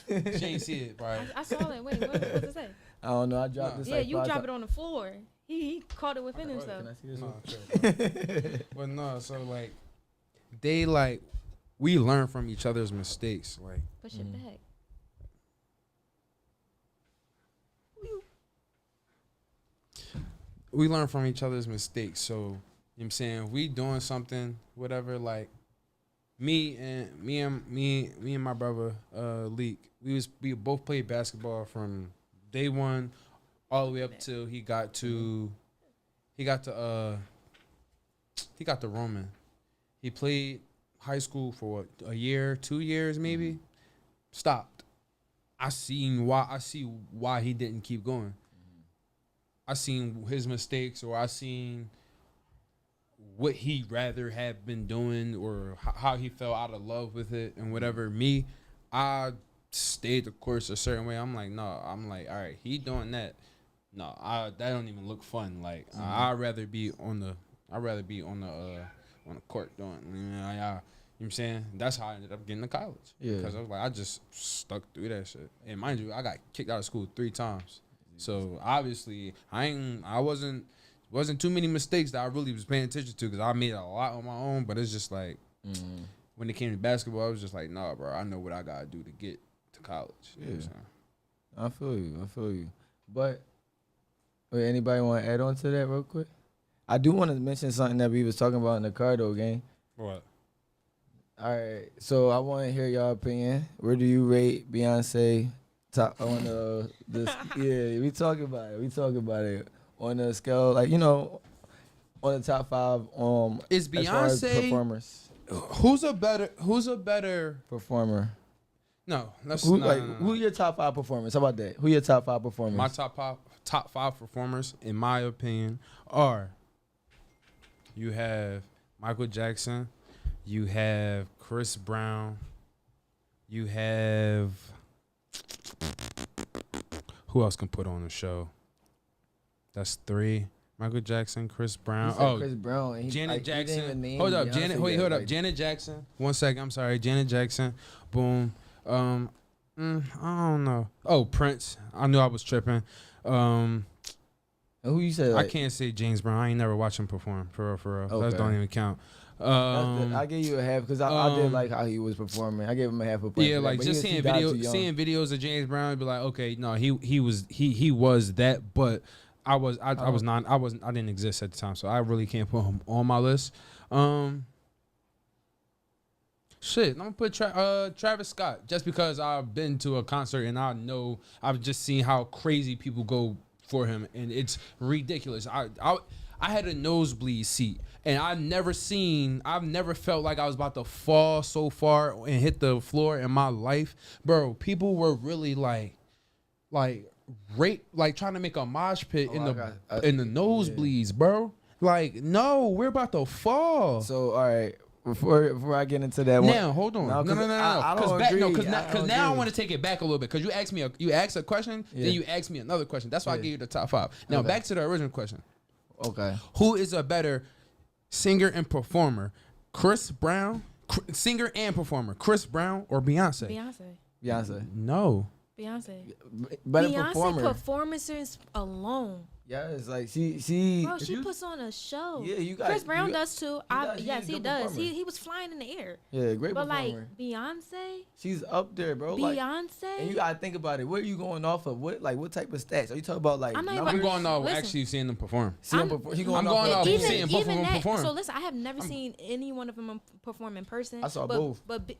She ain't see it, right? I saw it. Wait, what it say? I don't know. I dropped this. Yeah, like you 5 drop it on the floor. He caught it within himself. Can I see this No, one? sure. But no, so like they like we learn from each other's mistakes. Like Push it back. we learn from each other's mistakes. So, you know what I'm saying, we doing something, whatever, like me and my brother Leek, we both played basketball from day one all the way up till he got to Roman. He played high school for what, a year, 2 years maybe. Stopped. I see why he didn't keep going. I seen his mistakes, or I seen what he'd rather have been doing, or how he fell out of love with it and whatever. Me, I stayed the course a certain way. I'm like, no. I'm like, all right, he doing that. No, that don't even look fun. Like I'd rather be on the court doing. You know what I'm saying? That's how I ended up getting to college. Yeah. Because I was like, I just stuck through that shit. And mind you, I got kicked out of school 3 times. So obviously, I wasn't too many mistakes that I really was paying attention to, because I made a lot on my own. But it's just like when it came to basketball, I was just like, nah, bro, I know what I gotta do to get to college. You know what I'm saying? I feel you. But wait, anybody want to add on to that real quick? I do want to mention something that we was talking about in the Cardo game. What? All right, so I want to hear y'all opinion. Where do you rate Beyonce top on this? Yeah, we talk about it on the scale, like, you know, on the top 5. Is as far as Beyonce performers? Who's a better Performer? No, let's Who no, like no, no. who your top 5 performers? How about that? Who your top 5 performers? My top 5 performers, in my opinion, are: you have Michael Jackson, you have Chris Brown, you have who else can put on the show? That's 3. Michael Jackson, Chris Brown. Oh, Chris Brown. And Janet Jackson. Hold up, Janet. Wait, hold up. Janet Jackson. 1 second. I'm sorry. Janet Jackson. Boom. I don't know. Oh, Prince. I knew I was tripping. And who you said? I can't say James Brown. I ain't never watched him perform. For real. Okay. That don't even count. I gave you a half because I did like how he was performing. I gave him a half a point. Yeah, like just seeing videos of James Brown, be like, okay, no, he was that, but I didn't exist at the time, so I really can't put him on my list. Shit, I'm gonna put Travis Scott, just because I've been to a concert and I've just seen how crazy people go for him, and it's ridiculous. I had a nosebleed seat, and I've never felt like I was about to fall so far and hit the floor in my life, bro. People were really like trying to make a mosh pit in the nosebleeds, bro. Like, no, we're about to fall. So all right, before I get into that one, now hold on, no, I don't agree. Because now I want to take it back a little bit. Because you asked a question, then you asked me another question. That's why I gave you the top 5. Now back to the original question. Okay. Who is a better singer and performer, Chris Brown? Singer and performer, Chris Brown or Beyonce? Beyonce. No. Beyonce. Better Beyonce performer. performances alone. Yeah, it's like she. Bro, she puts on a show. Yeah, you got. Chris Brown does too. Yes, he does. He was flying in the air. Yeah, great but performer. Like Beyonce. She's up there, bro. Beyonce. And you gotta think about it. What are you going off of? What type of stats? Are you talking about like? I'm going off actually seeing them perform. I'm going off seeing both of them perform. So listen, I have never seen any one of them perform in person. I saw both. But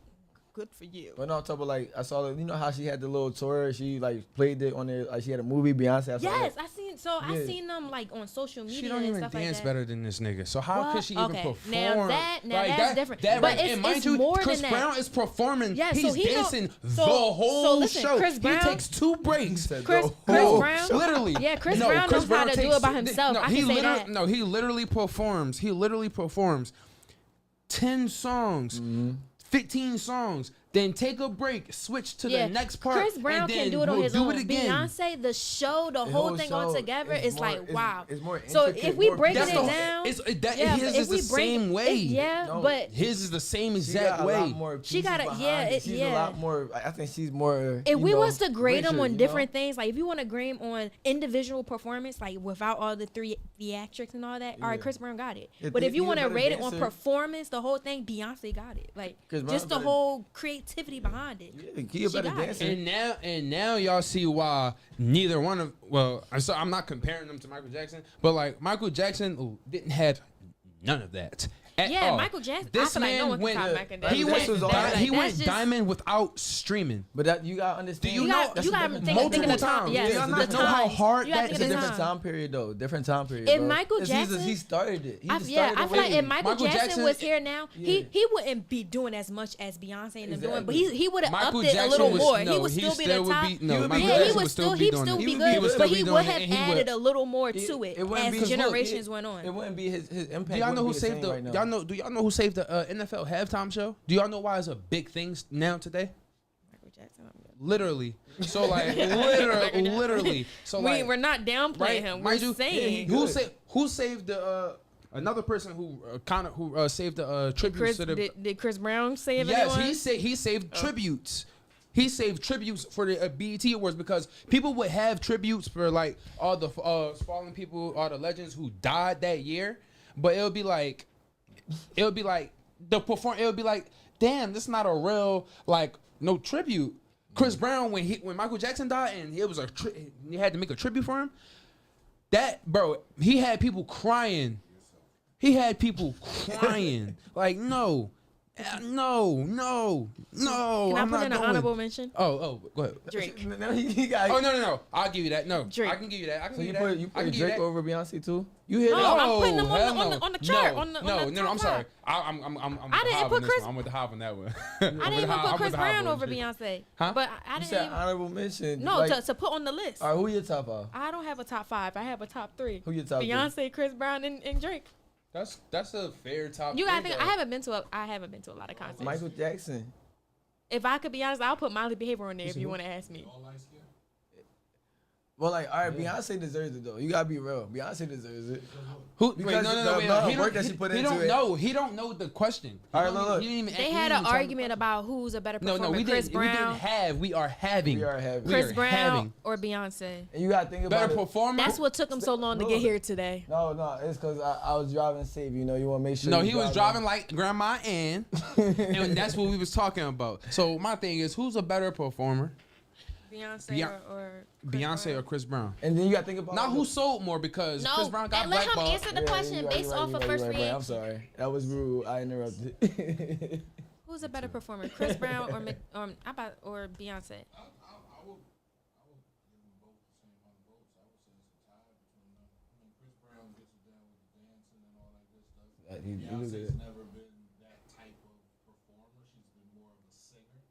good for you. But no, I'm talking about like I saw. You know how she had the little tour? She like played it on there. Like she had a movie. Beyonce. Yes, I seen. So I seen them like on social media. She don't and even stuff dance like that. better than this nigga. So how could she even perform? Now that's different. But it's more Chris than Brown that. is performing. Yeah, he's so he dancing so the whole listen, show. Chris Brown, he takes 2 breaks. Chris Brown, literally. Yeah, Chris Brown knows how to do it by himself. I can say that. No, he literally performs. 10 songs, 15 songs. Then take a break, switch to the next part. Chris Brown and then can do it on his own. it again. Beyonce, the show, the whole thing all together is like wow. It's more so intricate, if we more break it detailed. down, his is the same way. But his is the same exact she got way. A lot more she got a she's a lot more. I think she's more. If we was to grade them richer, on different things, like if you want to grade them on individual performance, like without all the 3 theatrics and all that, all right, Chris Brown got it. But if you want to rate it on performance, the whole thing, Beyonce got it. Like just the whole creativity behind it. Yeah, he a better dancer. And now y'all see why neither one of I'm not comparing them to Michael Jackson, but like Michael Jackson didn't have none of that. Michael Jackson. This I feel man like no one went. can top Michael Jackson. He went diamond without streaming. But that you gotta understand. You got to think of the time. Yes, Yeah, you know how hard that is. is. A different time period though. Different time period. If bro. Michael Jackson, he started it. I feel like if Michael Jackson was here now, he wouldn't be doing as much as Beyonce and them doing, but he would have upped it a little more. He would still be the top. He would still be good, but he would have added a little more to it as generations went on. It wouldn't be his impact. Do y'all know who saved the? Do y'all know who saved the NFL halftime show? Do y'all know why it's a big thing now today? Michael Jackson. Literally. So like literally. So like we're not downplaying him. We're saying who saved the another person who saved the tributes to the did Chris Brown save Yes, anyone? he saved tributes. He saved tributes for the BET Awards because people would have tributes for like all the fallen people, all the legends who died that year, but it would be like damn, this is not a real like no tribute. Chris Brown when Michael Jackson died and it was he had to make a tribute for him. That bro, he had people crying. Like no. No. Can I I'm put not in an going. honorable mention? Oh, go ahead. Drake. No. I'll give you that. No, Drake. I can give you that. I can So give you you that. put Drake over Beyonce too? You hear No, that? I'm putting them hell on the chart. No, I'm sorry. I'm I didn't put Chris. I'm with the hop on that one. I didn't even put Chris Brown over Beyonce. Huh? But I You didn't said even. honorable mention. No, like, to put on the list. all right, who your top 5? I don't have a top 5. I have a top 3. Who your top 3? Beyonce, Chris Brown, and Drake. That's a fair top. You gotta three, think. though. I haven't been to a lot of concerts. Michael Jackson. If I could be honest, I'll put Miley Behavior on there if you want to ask me. Well, like, all right, Beyonce deserves it though. You gotta be real. Beyonce deserves it. Who? Because Wait, the work that she put into it. He don't know the question. All right, look. They had an argument about who's a better performer, we Chris didn't. We didn't Brown, have. We are having. Chris Brown, or Beyonce. And you gotta think about better it. performer. That's what took him so long to get here today. No, it's because I was driving safe. You know, you want to make sure. No, he was driving like Grandma Ann, and that's what we was talking about. So my thing is, who's a better performer, Beyonce or Chris Brown? And then you gotta think about not who sold more because Chris Brown got let him blackballed. answer the question based off of first reaction. I'm sorry, that was rude. I interrupted. Who's a better performer, Chris Brown or Beyonce? I would give them both the same amount of votes. I would say it's a tie between them. I mean, Chris Brown gets it down with the Beyonce's never been that type of performer. She's been more of a singer,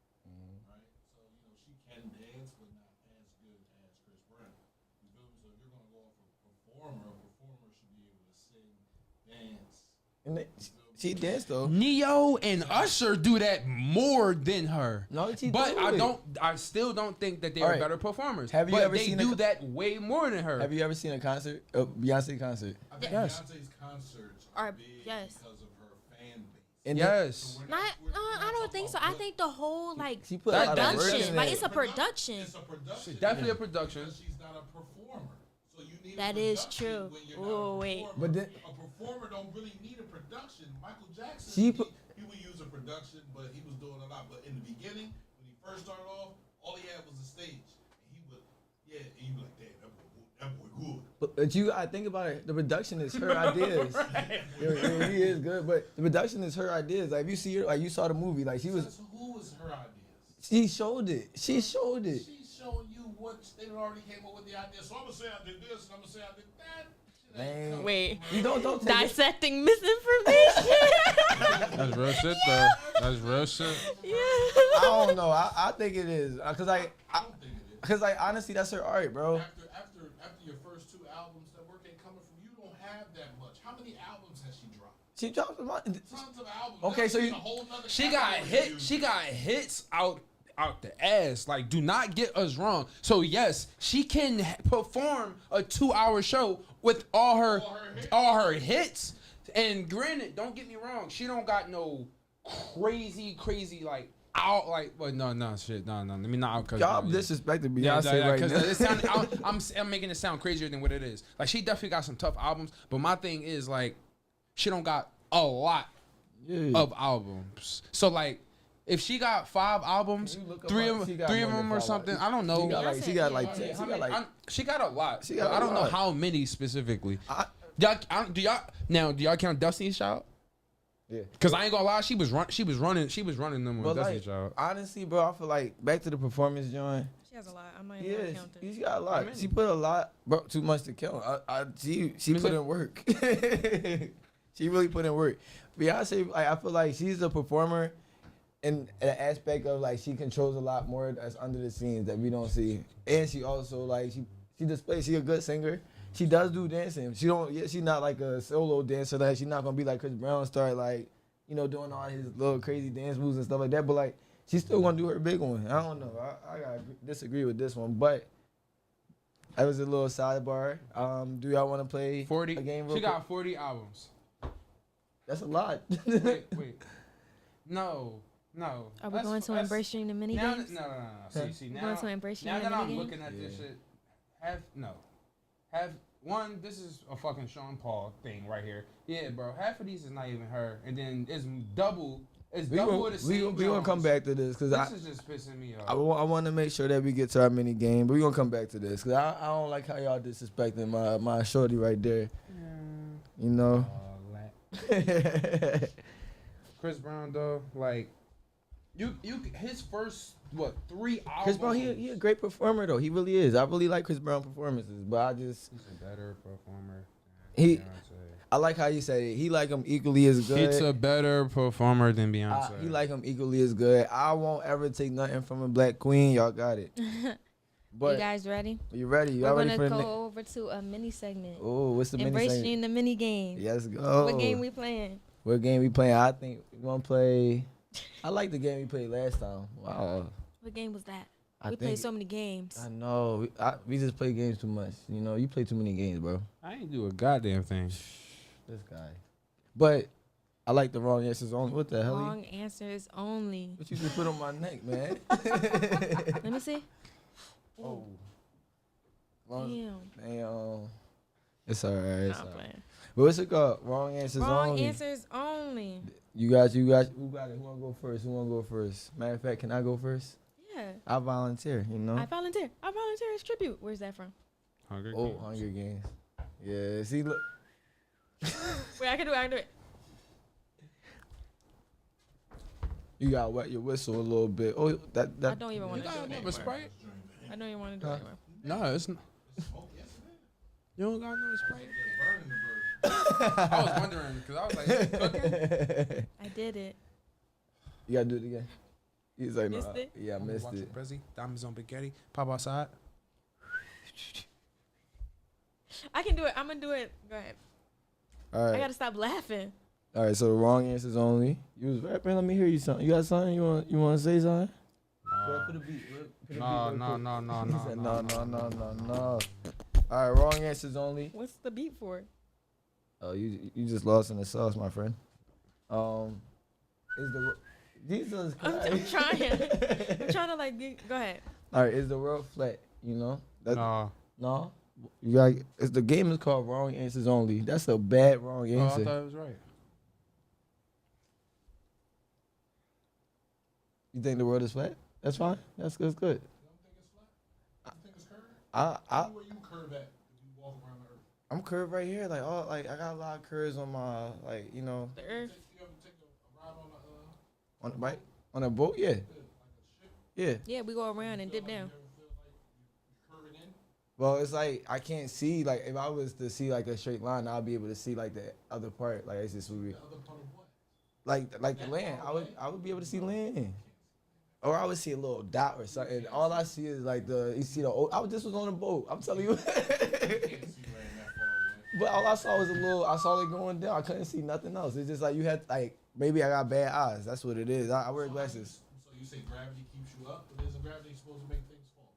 right? So she can dance, but not as good as Chris Brown. You feel me? So if you're gonna go off a performer should be able to sing, dance. And she danced though. Neo and Usher do that more than her. No, she but do I still don't think that they All are right. better performers. Have you but ever they seen do that way more than her. Have you ever seen a concert, a Beyonce concert? I think Yes. Beyonce's concerts Are- are big yes. because of her fan base. And Yes. So we're Not, we're I don't think so. I think the whole she put a lot of work production, in like it. it's a production. It's a production. Definitely a production. Because she's not a performer. So you need That a is production true. when you're Oh, not a wait. performer. But then- a performer don't really need a production. Michael Jackson, She he put- would use a production, but he was doing a lot. But in the beginning, when he first started off, all he had was a stage. And he would, and you be like, damn, that boy good. But you, I think about it. The production is her ideas. He is good, but the production is her ideas. Like if you see her, like you saw the movie, like she was, So who was her ideas? she showed it. She showed it. She's showing you what they already came up with the idea. So I'm gonna say I did this, and I'm gonna say I did that. Shit ain't Man. coming Wait. from her. You don't take it. Dissecting misinformation. That's real shit though. That's real shit. Yeah. I don't know. I think it is, cause I don't think it is. cause like honestly, that's her art, bro. After your first two albums, that work ain't coming from you. Don't have that much. How many albums has she dropped? She dropped a lot. Tons of albums. Okay, That's so in you- a whole nother She got category hit. for you. She got hits out the ass. Like, do not get us wrong. So yes, she can perform a 2-hour show with all her hits. And granted, don't get me wrong, she don't got no crazy like out like. But no shit, no. Let me not out. Y'all disrespecting Beyonce right because now. it sound, I'm making it sound crazier than what it is. Like she definitely got some tough albums, but my thing is like, she don't got a lot Yeah. of albums. So like, if she got 5 albums, Can you look up three how- of she got three of more than them or 5 something, albums. I don't know. She got like, she got like, Yeah. 10, she How got many- like. she got a lot. She got I a don't know lot. how many specifically. I- Do y'all count Destiny's Child? Yeah. Cause I ain't gonna lie, she was running them on But Destiny's like, Child. honestly, bro, I feel like back to the performance, John. She has a lot. I'm not even Yeah, gonna count it. she got a lot. many? She put a lot, bro. Too much to count. She put in work. She really put in work. Beyonce, like, I feel like she's a performer, in an aspect of like she controls a lot more that's under the scenes that we don't see. And she also like she displays. She a good singer. She does do dancing. She don't. Yeah, she's not like a solo dancer. Like she's not gonna be like Chris Brown, start like doing all his little crazy dance moves and stuff like that. But like she's still gonna do her big one. I don't know. I gotta disagree with this one, but. That was a little sidebar. Do y'all want to play 40. a game real She quick? got 40 albums. That's a lot. Wait. No. Are we Let's- going to let's- embrace stream the mini now, games? No. See, We're now, going to embrace now stream the that I'm mini looking games? at this shit, have one. This is a fucking Sean Paul thing right here. Yeah, bro. Half of these is not even her, and then it's double. It's double of the same. We gonna come back to this because This is just pissing me off. I want to make sure that we get to our mini game, but we gonna come back to this because I don't like how y'all disrespecting my shorty right there. You know. Chris Brown though, like you his first 3 albums. Chris Brown, he a great performer though. He really is. I really like Chris Brown performances, but He's a better performer. He- Than Beyonce. I like how you say it. He like him equally as good. He's a better performer than Beyonce. He like him equally as good. I won't ever take nothing from a black queen. Y'all got it. But You guys ready? you ready? We're Y'all ready gonna for the? go over to a mini segment. Oh, what's the mini Embrace segment? stream the mini game. Let's go. What game we playing? What game we playing? I think we're gonna play. I like the game we played last time. Wow. What game was that? I We think played so many games. I know. We just play games too much. You play too many games, bro. I ain't do a goddamn thing. This guy. But I like the wrong answers only. What the hell? Wrong answers only. What you just put on my neck, man? Let me see. Oh. Damn. Damn. It's alright. It's I'm alright. playing. But what's it called? Wrong answers Wrong only. answers only. You guys. Who got it? Who wanna go first? Who wanna go first? Matter of fact, can I go first? Yeah. I volunteer. I volunteer. I volunteer as tribute. Where's that from? Hunger Oh, Games. Hunger Games. Yeah. See, look. Wait, I can do it. You gotta wet your whistle a little bit. Oh, I that. don't even want You to do got it another anymore. Sprite? I don't even want to do it Huh? anymore. No, it's not. You don't got no Sprite. Burning the bird. I was wondering because I was like, is he cooking? I did it. You gotta do it again. He's like, Missed no, it? yeah, I missed Watching it. Prezi, diamonds on spaghetti, pop outside. I can do it. I'm gonna do it. Go ahead. All I right, gotta stop laughing. all right. So the wrong answers only. You was rapping. Let me hear you something. You got something? You want to say something? Put a beat. Put a No, beat no, real no, quick. no, He no, said, no, no. All right, wrong answers only. What's the beat for? Oh, you just lost in the sauce, my friend. Is the Jesus I'm Christ. trying. I'm trying to like. Go ahead. All right, is the world flat? You know? No. No. You got. It's the game is called wrong answers only. That's a bad wrong Oh, I answer. thought it was right. You think the world is flat? That's fine. That's good. You don't think it's flat? You think it's curved? I Tell me where you curve at if you walk around the earth. I'm curved right here. Like all like I got a lot of curves on my The earth. You ever take a ride on the bike on a boat. Yeah. like a ship? Yeah. Yeah, we go around and dip down. You ever feel like you're curving in? Well, it's like I can't see. Like if I was to see like a straight line, I'll be able to see like the other part. Like it's just would be The other part of what? like the land. I would be able to see land. Or I would see a little dot or something. All I see is like you see the old. This was on a boat. I'm telling you. You can't see land that far away. But all I saw was I saw it going down. I couldn't see nothing else. It's just like you had like maybe I got bad eyes. That's what it is. I wear glasses. So you say gravity keeps you up, but isn't gravity supposed to make things fall?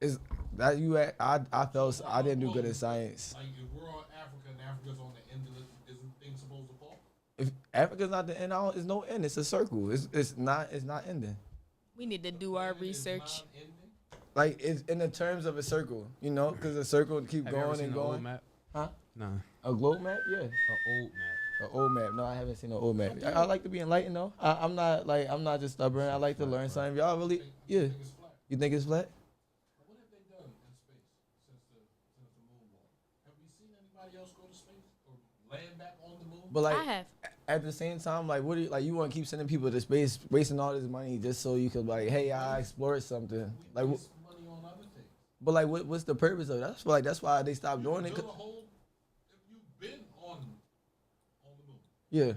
Is that you? I felt I didn't do good in science. Like if we're on Africa and Africa's on the end of it, isn't things supposed to fall? If Africa's not the end, it's no end. It's a circle. It's not ending. We need to do our Planet is research. non-ending? Like it's in the terms of a circle, you know, because a circle keep Have you ever going seen and an old going. map? Huh? Nah, A globe map? Yeah. an old map. An old map. No, I haven't seen an old map. I like to be enlightened though. I'm not just stubborn. I like to learn something. Y'all really? Yeah. I think it's flat. You think it's flat? What have they done in space since the moonwalk? Have we seen anybody else go to space or land back on the moon? But like I have. at the same time, like what do you want to keep sending people to space, wasting all this money just so you could like, hey, I explored something. We Like, waste money on other things. but like, what's the purpose of it? That's why they stopped You doing it. drill a hole, if you've been on the moon Yeah,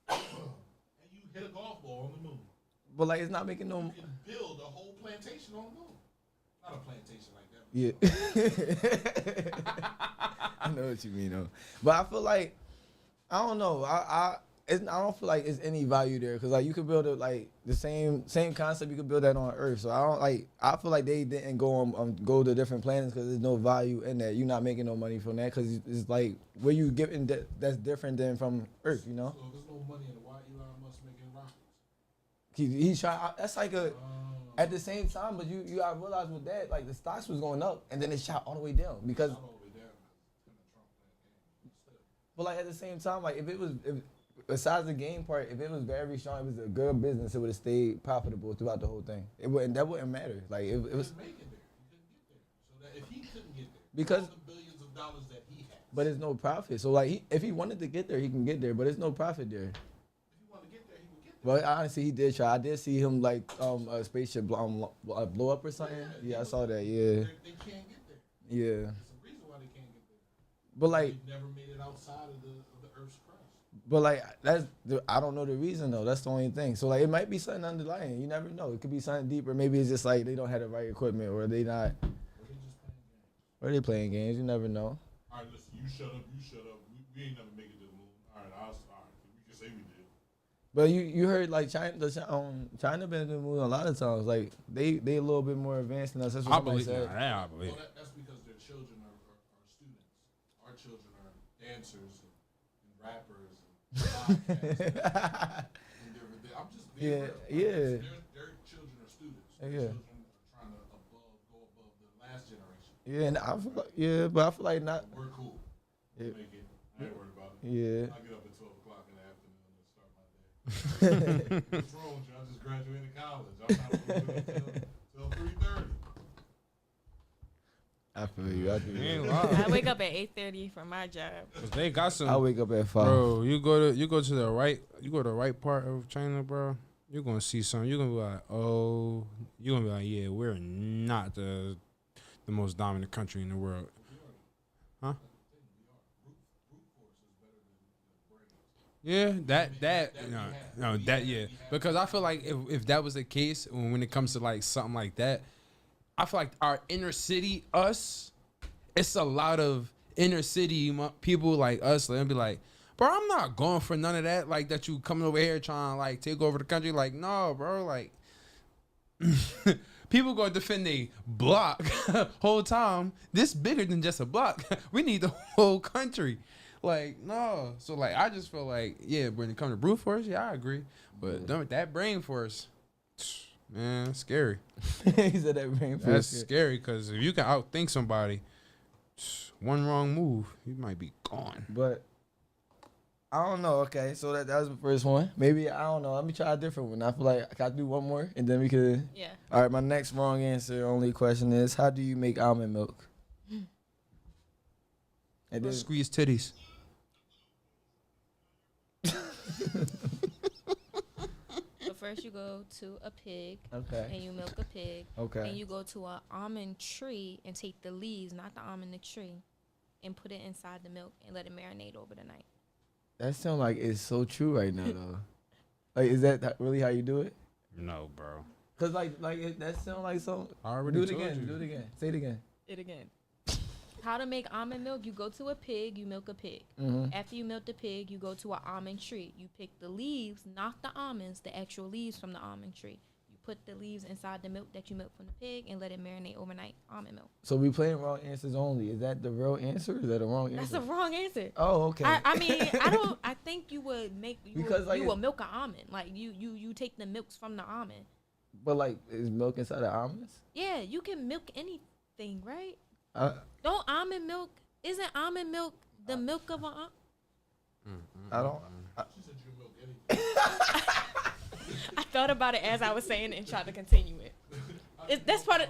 and you hit a golf ball on the moon, but like it's not making no. you can build a whole plantation on the moon. Not a plantation like that. Yeah. I know what you mean though, but I feel like I don't know. I don't feel like it's any value there because like you could build it like the same concept. You could build that on Earth. So I don't like. I feel like they didn't go to different planets because there's no value in that. You're not making no money from that because it's like where you getting that's different than from Earth. You know. So if there's no money in it, why Elon Musk making rockets? He's trying. That's like a. At the same time, but you gotta realize with that, like the stocks was going up and then it shot all the way down because. Not all the way down because Trump playing games. Still. But like at the same time, like if besides the game part, if it was very strong, it was a good business, it would have stayed profitable throughout the whole thing. That wouldn't matter. Like it was Couldn't make it there. He couldn't get there. So that if he couldn't get there, Because- all the billions of dollars that he has, but it's no profit. So like if he wanted to get there, he can get there, but there's no profit there. if he wanted to get there, he would get there. But honestly, he did try. I did see him like a spaceship blow up or something. Yeah, I saw that. Yeah, They can't get there. yeah. There's a reason why they can't get there. But like, They've never made it outside of the Earth's crust. but like I don't know the reason though. That's the only thing. So like it might be something underlying. You never know. It could be something deeper. Maybe it's just like they don't have the right equipment or they not. Or they just playing games. Or they playing games. You never know. All right, listen, you shut up, you shut up. We ain't never make it to the moon. All right, all right. We can say we did. But you heard like China been to the moon a lot of times. Like they a little bit more advanced than us. That's what I somebody believe said. that. I believe. Well, that's because their children are students. Our children are dancers and rappers and podcasts and different. I'm just being Yeah, real. yeah. Their children are students. Yeah. Their children are trying to go above the last generation. Yeah, and I feel like, but I feel like not. We're cool. Yeah. Make it. I ain't worried about it. Yeah. I get up at 12 o'clock in the afternoon and start my day. What's wrong with you? I just graduated college. I'm not going to do it till 3:30. I feel you. I do. You ain't that. lying. I wake up at 8:30 for my job. 'Cause they got some. I wake up at 5. Bro, you go to the right part of China, bro. You're gonna see something. You're gonna be like, oh, you're gonna be like, yeah, we're not the most dominant country in the world. Yeah, yeah. Because I feel like if that was the case, when it comes to like something like that, I feel like our inner city it's a lot of inner city people like us. They'll be like, bro, I'm not going for none of that. Like that you coming over here trying to like take over the country. Like, no, bro. Like, people gonna defend a block whole time. This bigger than just a block. We need the whole country. Like, no. So like, I just feel like, yeah, when it comes to brute force, yeah, I agree. But that brain force, man, scary. He said that brain force. That's scary because if you can outthink somebody, one wrong move, you might be gone. But I don't know. Okay, so that was the first one. Maybe I don't know. Let me try a different one. I feel like I gotta do one more, and then we could. Yeah. All right. My next wrong answer, only question is, how do you make almond milk? And then, Squeeze titties. So first you go to a pig. Okay. And you milk a pig. Okay. And you go to an almond tree and take the leaves, not the almond, the tree, and put it inside the milk and let it marinate over the night. That sounds like it's so true right now, though. Like, is that really how you do it? No, bro. Cause that sounds like something. I already Do it told again. you. Do it again. Say it again. It again. How to make almond milk? You go to a pig, you milk a pig. Mm-hmm. After you milk the pig, you go to an almond tree. You pick the leaves, not the almonds, the actual leaves from the almond tree. You put the leaves inside the milk that you milk from the pig and let it marinate overnight. Almond milk. So we playing wrong answers only. Is that the real answer? Or is that a wrong That's answer? the wrong answer. Oh, okay. I mean, I think you would make Because, like, you will milk an almond. Like you take the milks from the almond. But like, is milk inside the almonds? Yeah, you can milk anything, right? Don't almond milk? Isn't almond milk the milk of an almond? I don't. She said you milk anything. I thought about it as I was saying it and tried to continue it. That's part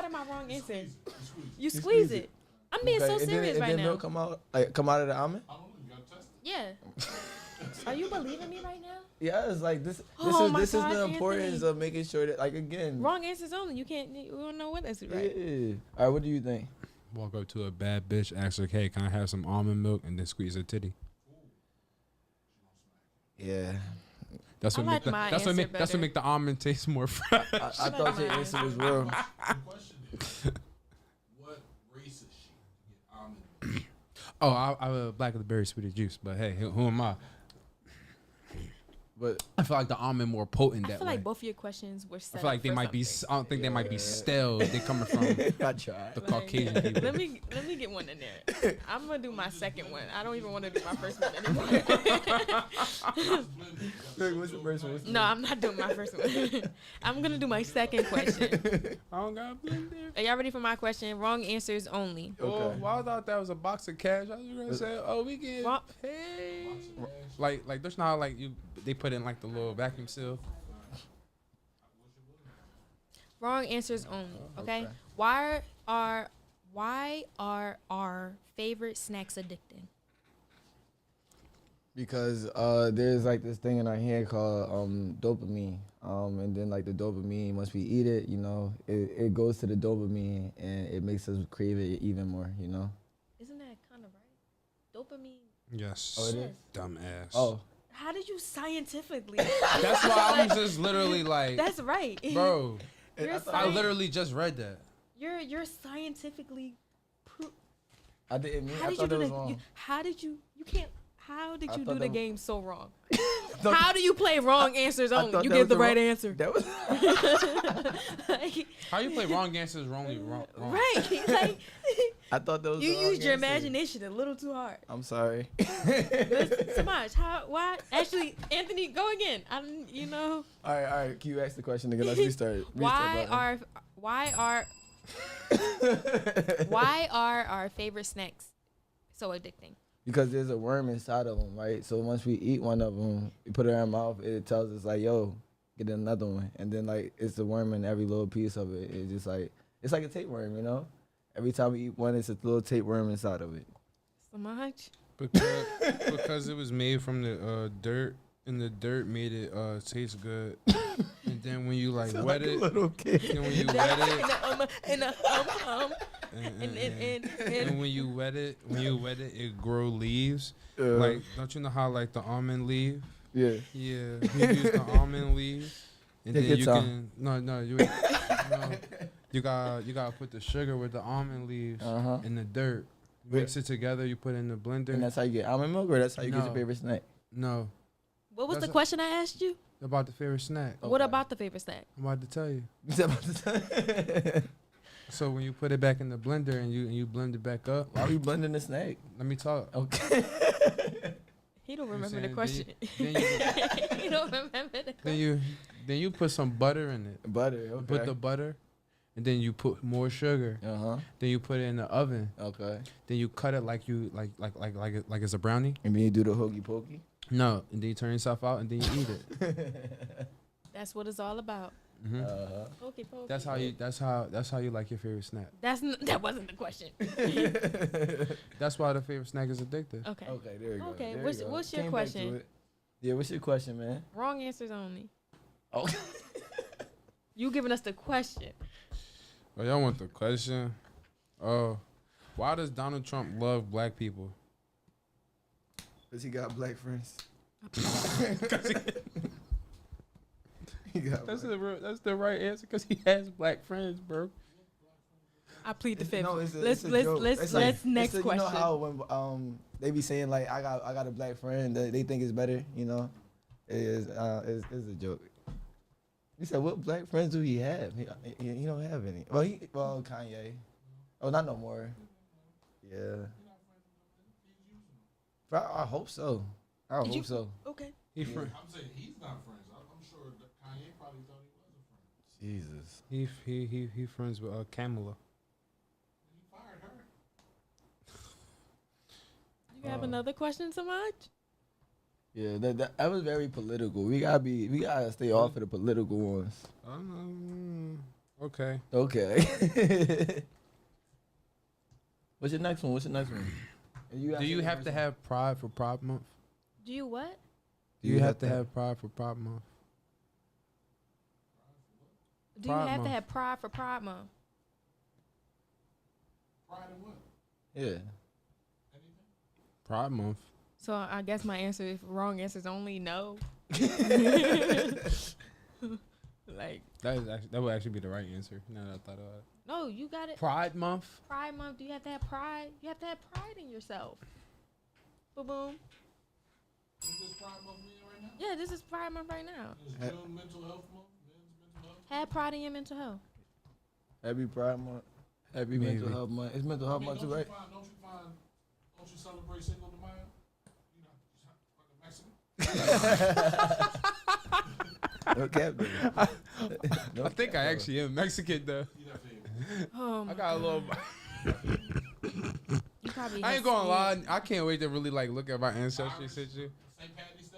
of my wrong answer. You squeeze it. I'm being so serious right and then now. milk come out of the almond? I don't know. You gotta test it. Yeah. Are you believing me right now? Yeah, it's like this. Oh my This is God, the importance Anthony. of making sure that, like, again. Wrong answers only. You don't know what that's right. Yeah. All right. What do you think? Walk up to a bad bitch, ask her, hey, can I have some almond milk? And then squeeze her titty. Yeah. That's I what like make my that's what answer make the almond taste more fresh. I thought your answer was real. The question is, what race is she to get almond milk? Oh, I'm black of the berry, sweet as juice. But hey, who am I? But I feel like the almond more potent I that feel way. like both of your questions were set I feel like up they for might be. something. I don't think they might be stale. They coming from I tried. the Like, Caucasian people. Let me get one in there. I'm gonna do my second one. I don't even want to do my first one anymore. What's the first one? No, I'm not doing my first one. I'm gonna do my second question. I don't got blender. Are y'all ready for my question? Wrong answers only. Oh, Okay. well, I thought that was a box of cash. I was gonna say, oh, we get Well- paid. Like there's not like they put in like the little vacuum seal. Wrong answers only. Okay. Okay. Why are our favorite snacks addicting? Because there's like this thing in our head called dopamine. And then like the dopamine, once we eat it, it goes to the dopamine and it makes us crave it even more, Isn't that kind of right? Dopamine. Yes. Oh, it is? Dumbass. Oh. How did you scientifically? That's why I was just literally like, That's right. bro. You're I literally just read that. You're scientifically. I didn't mean. How I did you thought do it was that? wrong. How did you? You can't. How did I you thought do the that was- game so wrong? thought- How do you play wrong answers I only? thought You that give was the the right wrong- answer. That was. Like, How you play wrong answers wrongly wrong? right. Like, I thought that was. you the wrong used your answer. imagination a little too hard. I'm sorry. Too much. Why? Actually, Anthony, go again. All All right. Can you ask the question again? Let's restart. why are our favorite snacks so addicting? Because there's a worm inside of them, right? So once we eat one of them, we put it in our mouth, it tells us like, "Yo, get another one," and then like it's a worm in every little piece of it. It's just like it's like a tapeworm, Every time we eat one, it's a little tapeworm inside of it. So much. Because it was made from the dirt, and the dirt made it taste good. And And then when you like Sound wet like a it, little kid. then when you wet it, and and when you wet it, it grow leaves. Uh, Like, don't you know how like the almond leaf? yeah. Yeah, you use the almond leaf, and Take then your you time. can you gotta put the sugar with the almond leaves Uh-huh. in the dirt. Mix it together. You put it in the blender. And that's how you get almond milk, or that's how you get No. your favorite snack? No, what was That's the a- question I asked you? about the favorite snack. What Okay. about the favorite snack? I'm about to tell you. Why So when you put it back in the blender and you blend it back up, are we blending the snack? let me talk. Okay. He don't You remember the saying, question. Then you, He don't remember the then question. you put some butter in it. Butter. You Okay. put the butter, and then you put more sugar. Uh-huh. Then you put it in the oven. Okay. Then you cut it like it's a brownie. And then you do the hokey pokey. No, and then you turn yourself out and then you eat it. That's what it's all about. hmm Uh-huh. Okay, pokey. That's how you like your favorite snack. That wasn't the question. That's why the favorite snack is addictive. Okay. Okay, there you go. Okay, there what's- you go. what's your Came back to question? it. Yeah, what's your question, man? Wrong answers only. Oh. You giving us the question. Oh, y'all want the question? Oh, why does Donald Trump love black people? Cause he got black friends. He got That's black- that's the right answer because he has black friends, bro. I plead the fifth. No, it's a, let's it's a joke. It's let's like- next it's a, question. You know how when they be saying like I got a black friend that they think is better, you know, it's a joke. He said, "What black friends do he have? He don't have any. Well, Kanye. Oh, not no more. Yeah. But I hope so. I Did you- hope so. Okay. He fr- I'm saying he's not friends. I'm sure that Kanye probably thought he was a friend. Jesus. he friends with Kamala. He fired her. You have another question, Samaj? Yeah, that was very political. We gotta stay off of the political ones. Okay. Okay. What's your next one? Do you have to have Pride for Pride Month? Do you what? Do you have to have Pride for Pride Month? Do you Pride have Month. to have Pride for Pride Month? Pride in what? Yeah. Anything? Pride Month. So I guess my answer, if wrong answer is only no. Like, That would actually be the right answer. Now that I thought about it. no, you got it. Pride Month. Pride Month. Do you have to have pride? You have to have pride in yourself. Boom, boom. Is this Pride Month meeting right now? Yeah, this is Pride Month right now. Is June Mental Health Month? Men's Mental Health? Have pride in your mental health. Happy Pride Month. Happy Maybe. Mental Health Month. It's Mental Health Month too, right? Don't you celebrate Cinco de Mayo? You know, fucking Mexican. No cap, though. I think I actually am Mexican though. You definitely. Oh my I got a little. You probably I have ain't gonna lie. skin. I can't wait to really like look at my ancestry situation. St. Patty's Day.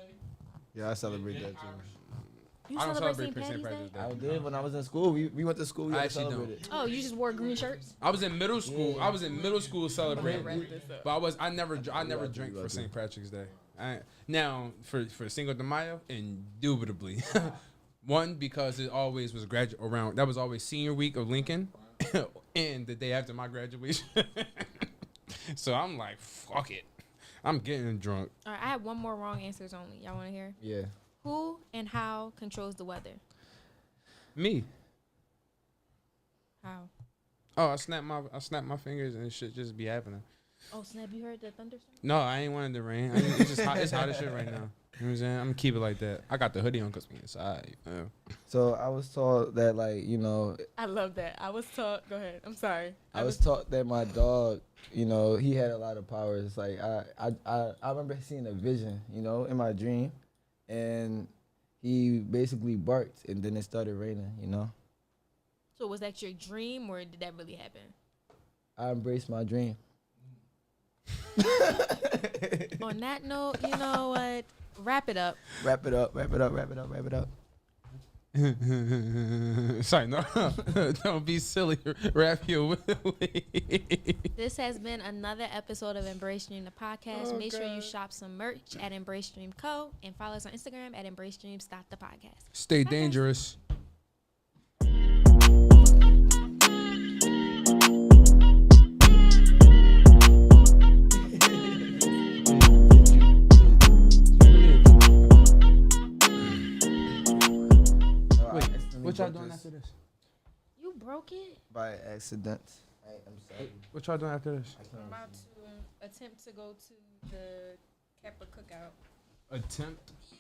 Yeah, I celebrate that too. You I don't celebrate celebrate St. St. Patty's Day? Patrick's Day. I did when I was in school. We went to school. We I had to actually don't. celebrate it. Oh, you just wore green shirts? I was in middle school. Yeah. I was in middle school celebrating, Wrap this up. but I never lucky, drank for lucky. St. Patrick's Day. Now for Cinco de Mayo, indubitably. One, because it always was around. That was always senior week of Lincoln, and the day after my graduation. So I'm like, fuck it, I'm getting drunk. All right, I have one more wrong answers only. Y'all want to hear? Yeah. Who and how controls the weather? Me. How? Oh, I snap my fingers and shit just be happening. Oh, snap, you heard the thunderstorm? No, I ain't wanted the rain. It's just hot. It's hot as shit right now. You know what I'm saying? I'm gonna keep it like that. I got the hoodie on because we inside. So I was taught that, like, you know, I love that. I was taught. Go ahead. I'm sorry. I was taught that my dog, you know, he had a lot of powers. Like I remember seeing a vision, you know, in my dream, and he basically barked, and then it started raining. You know, So was that your dream, or did that really happen? I embraced my dream. On that note, you know what? Wrap it up. Wrap it up. Wrap it up. Wrap it up. Wrap it up. Sorry, no, don't be silly. Wrap your willy. This has been another episode of Embrace Stream, the podcast. Oh, Make sure you God. shop some merch at Embrace Stream Co. and follow us on Instagram at Embrace Stream. Stop the podcast. Stay dangerous. it? by accident. I'm sorry. What y'all doing after this? I'm about to attempt to go to the Kappa cookout. Attempt. Yeah.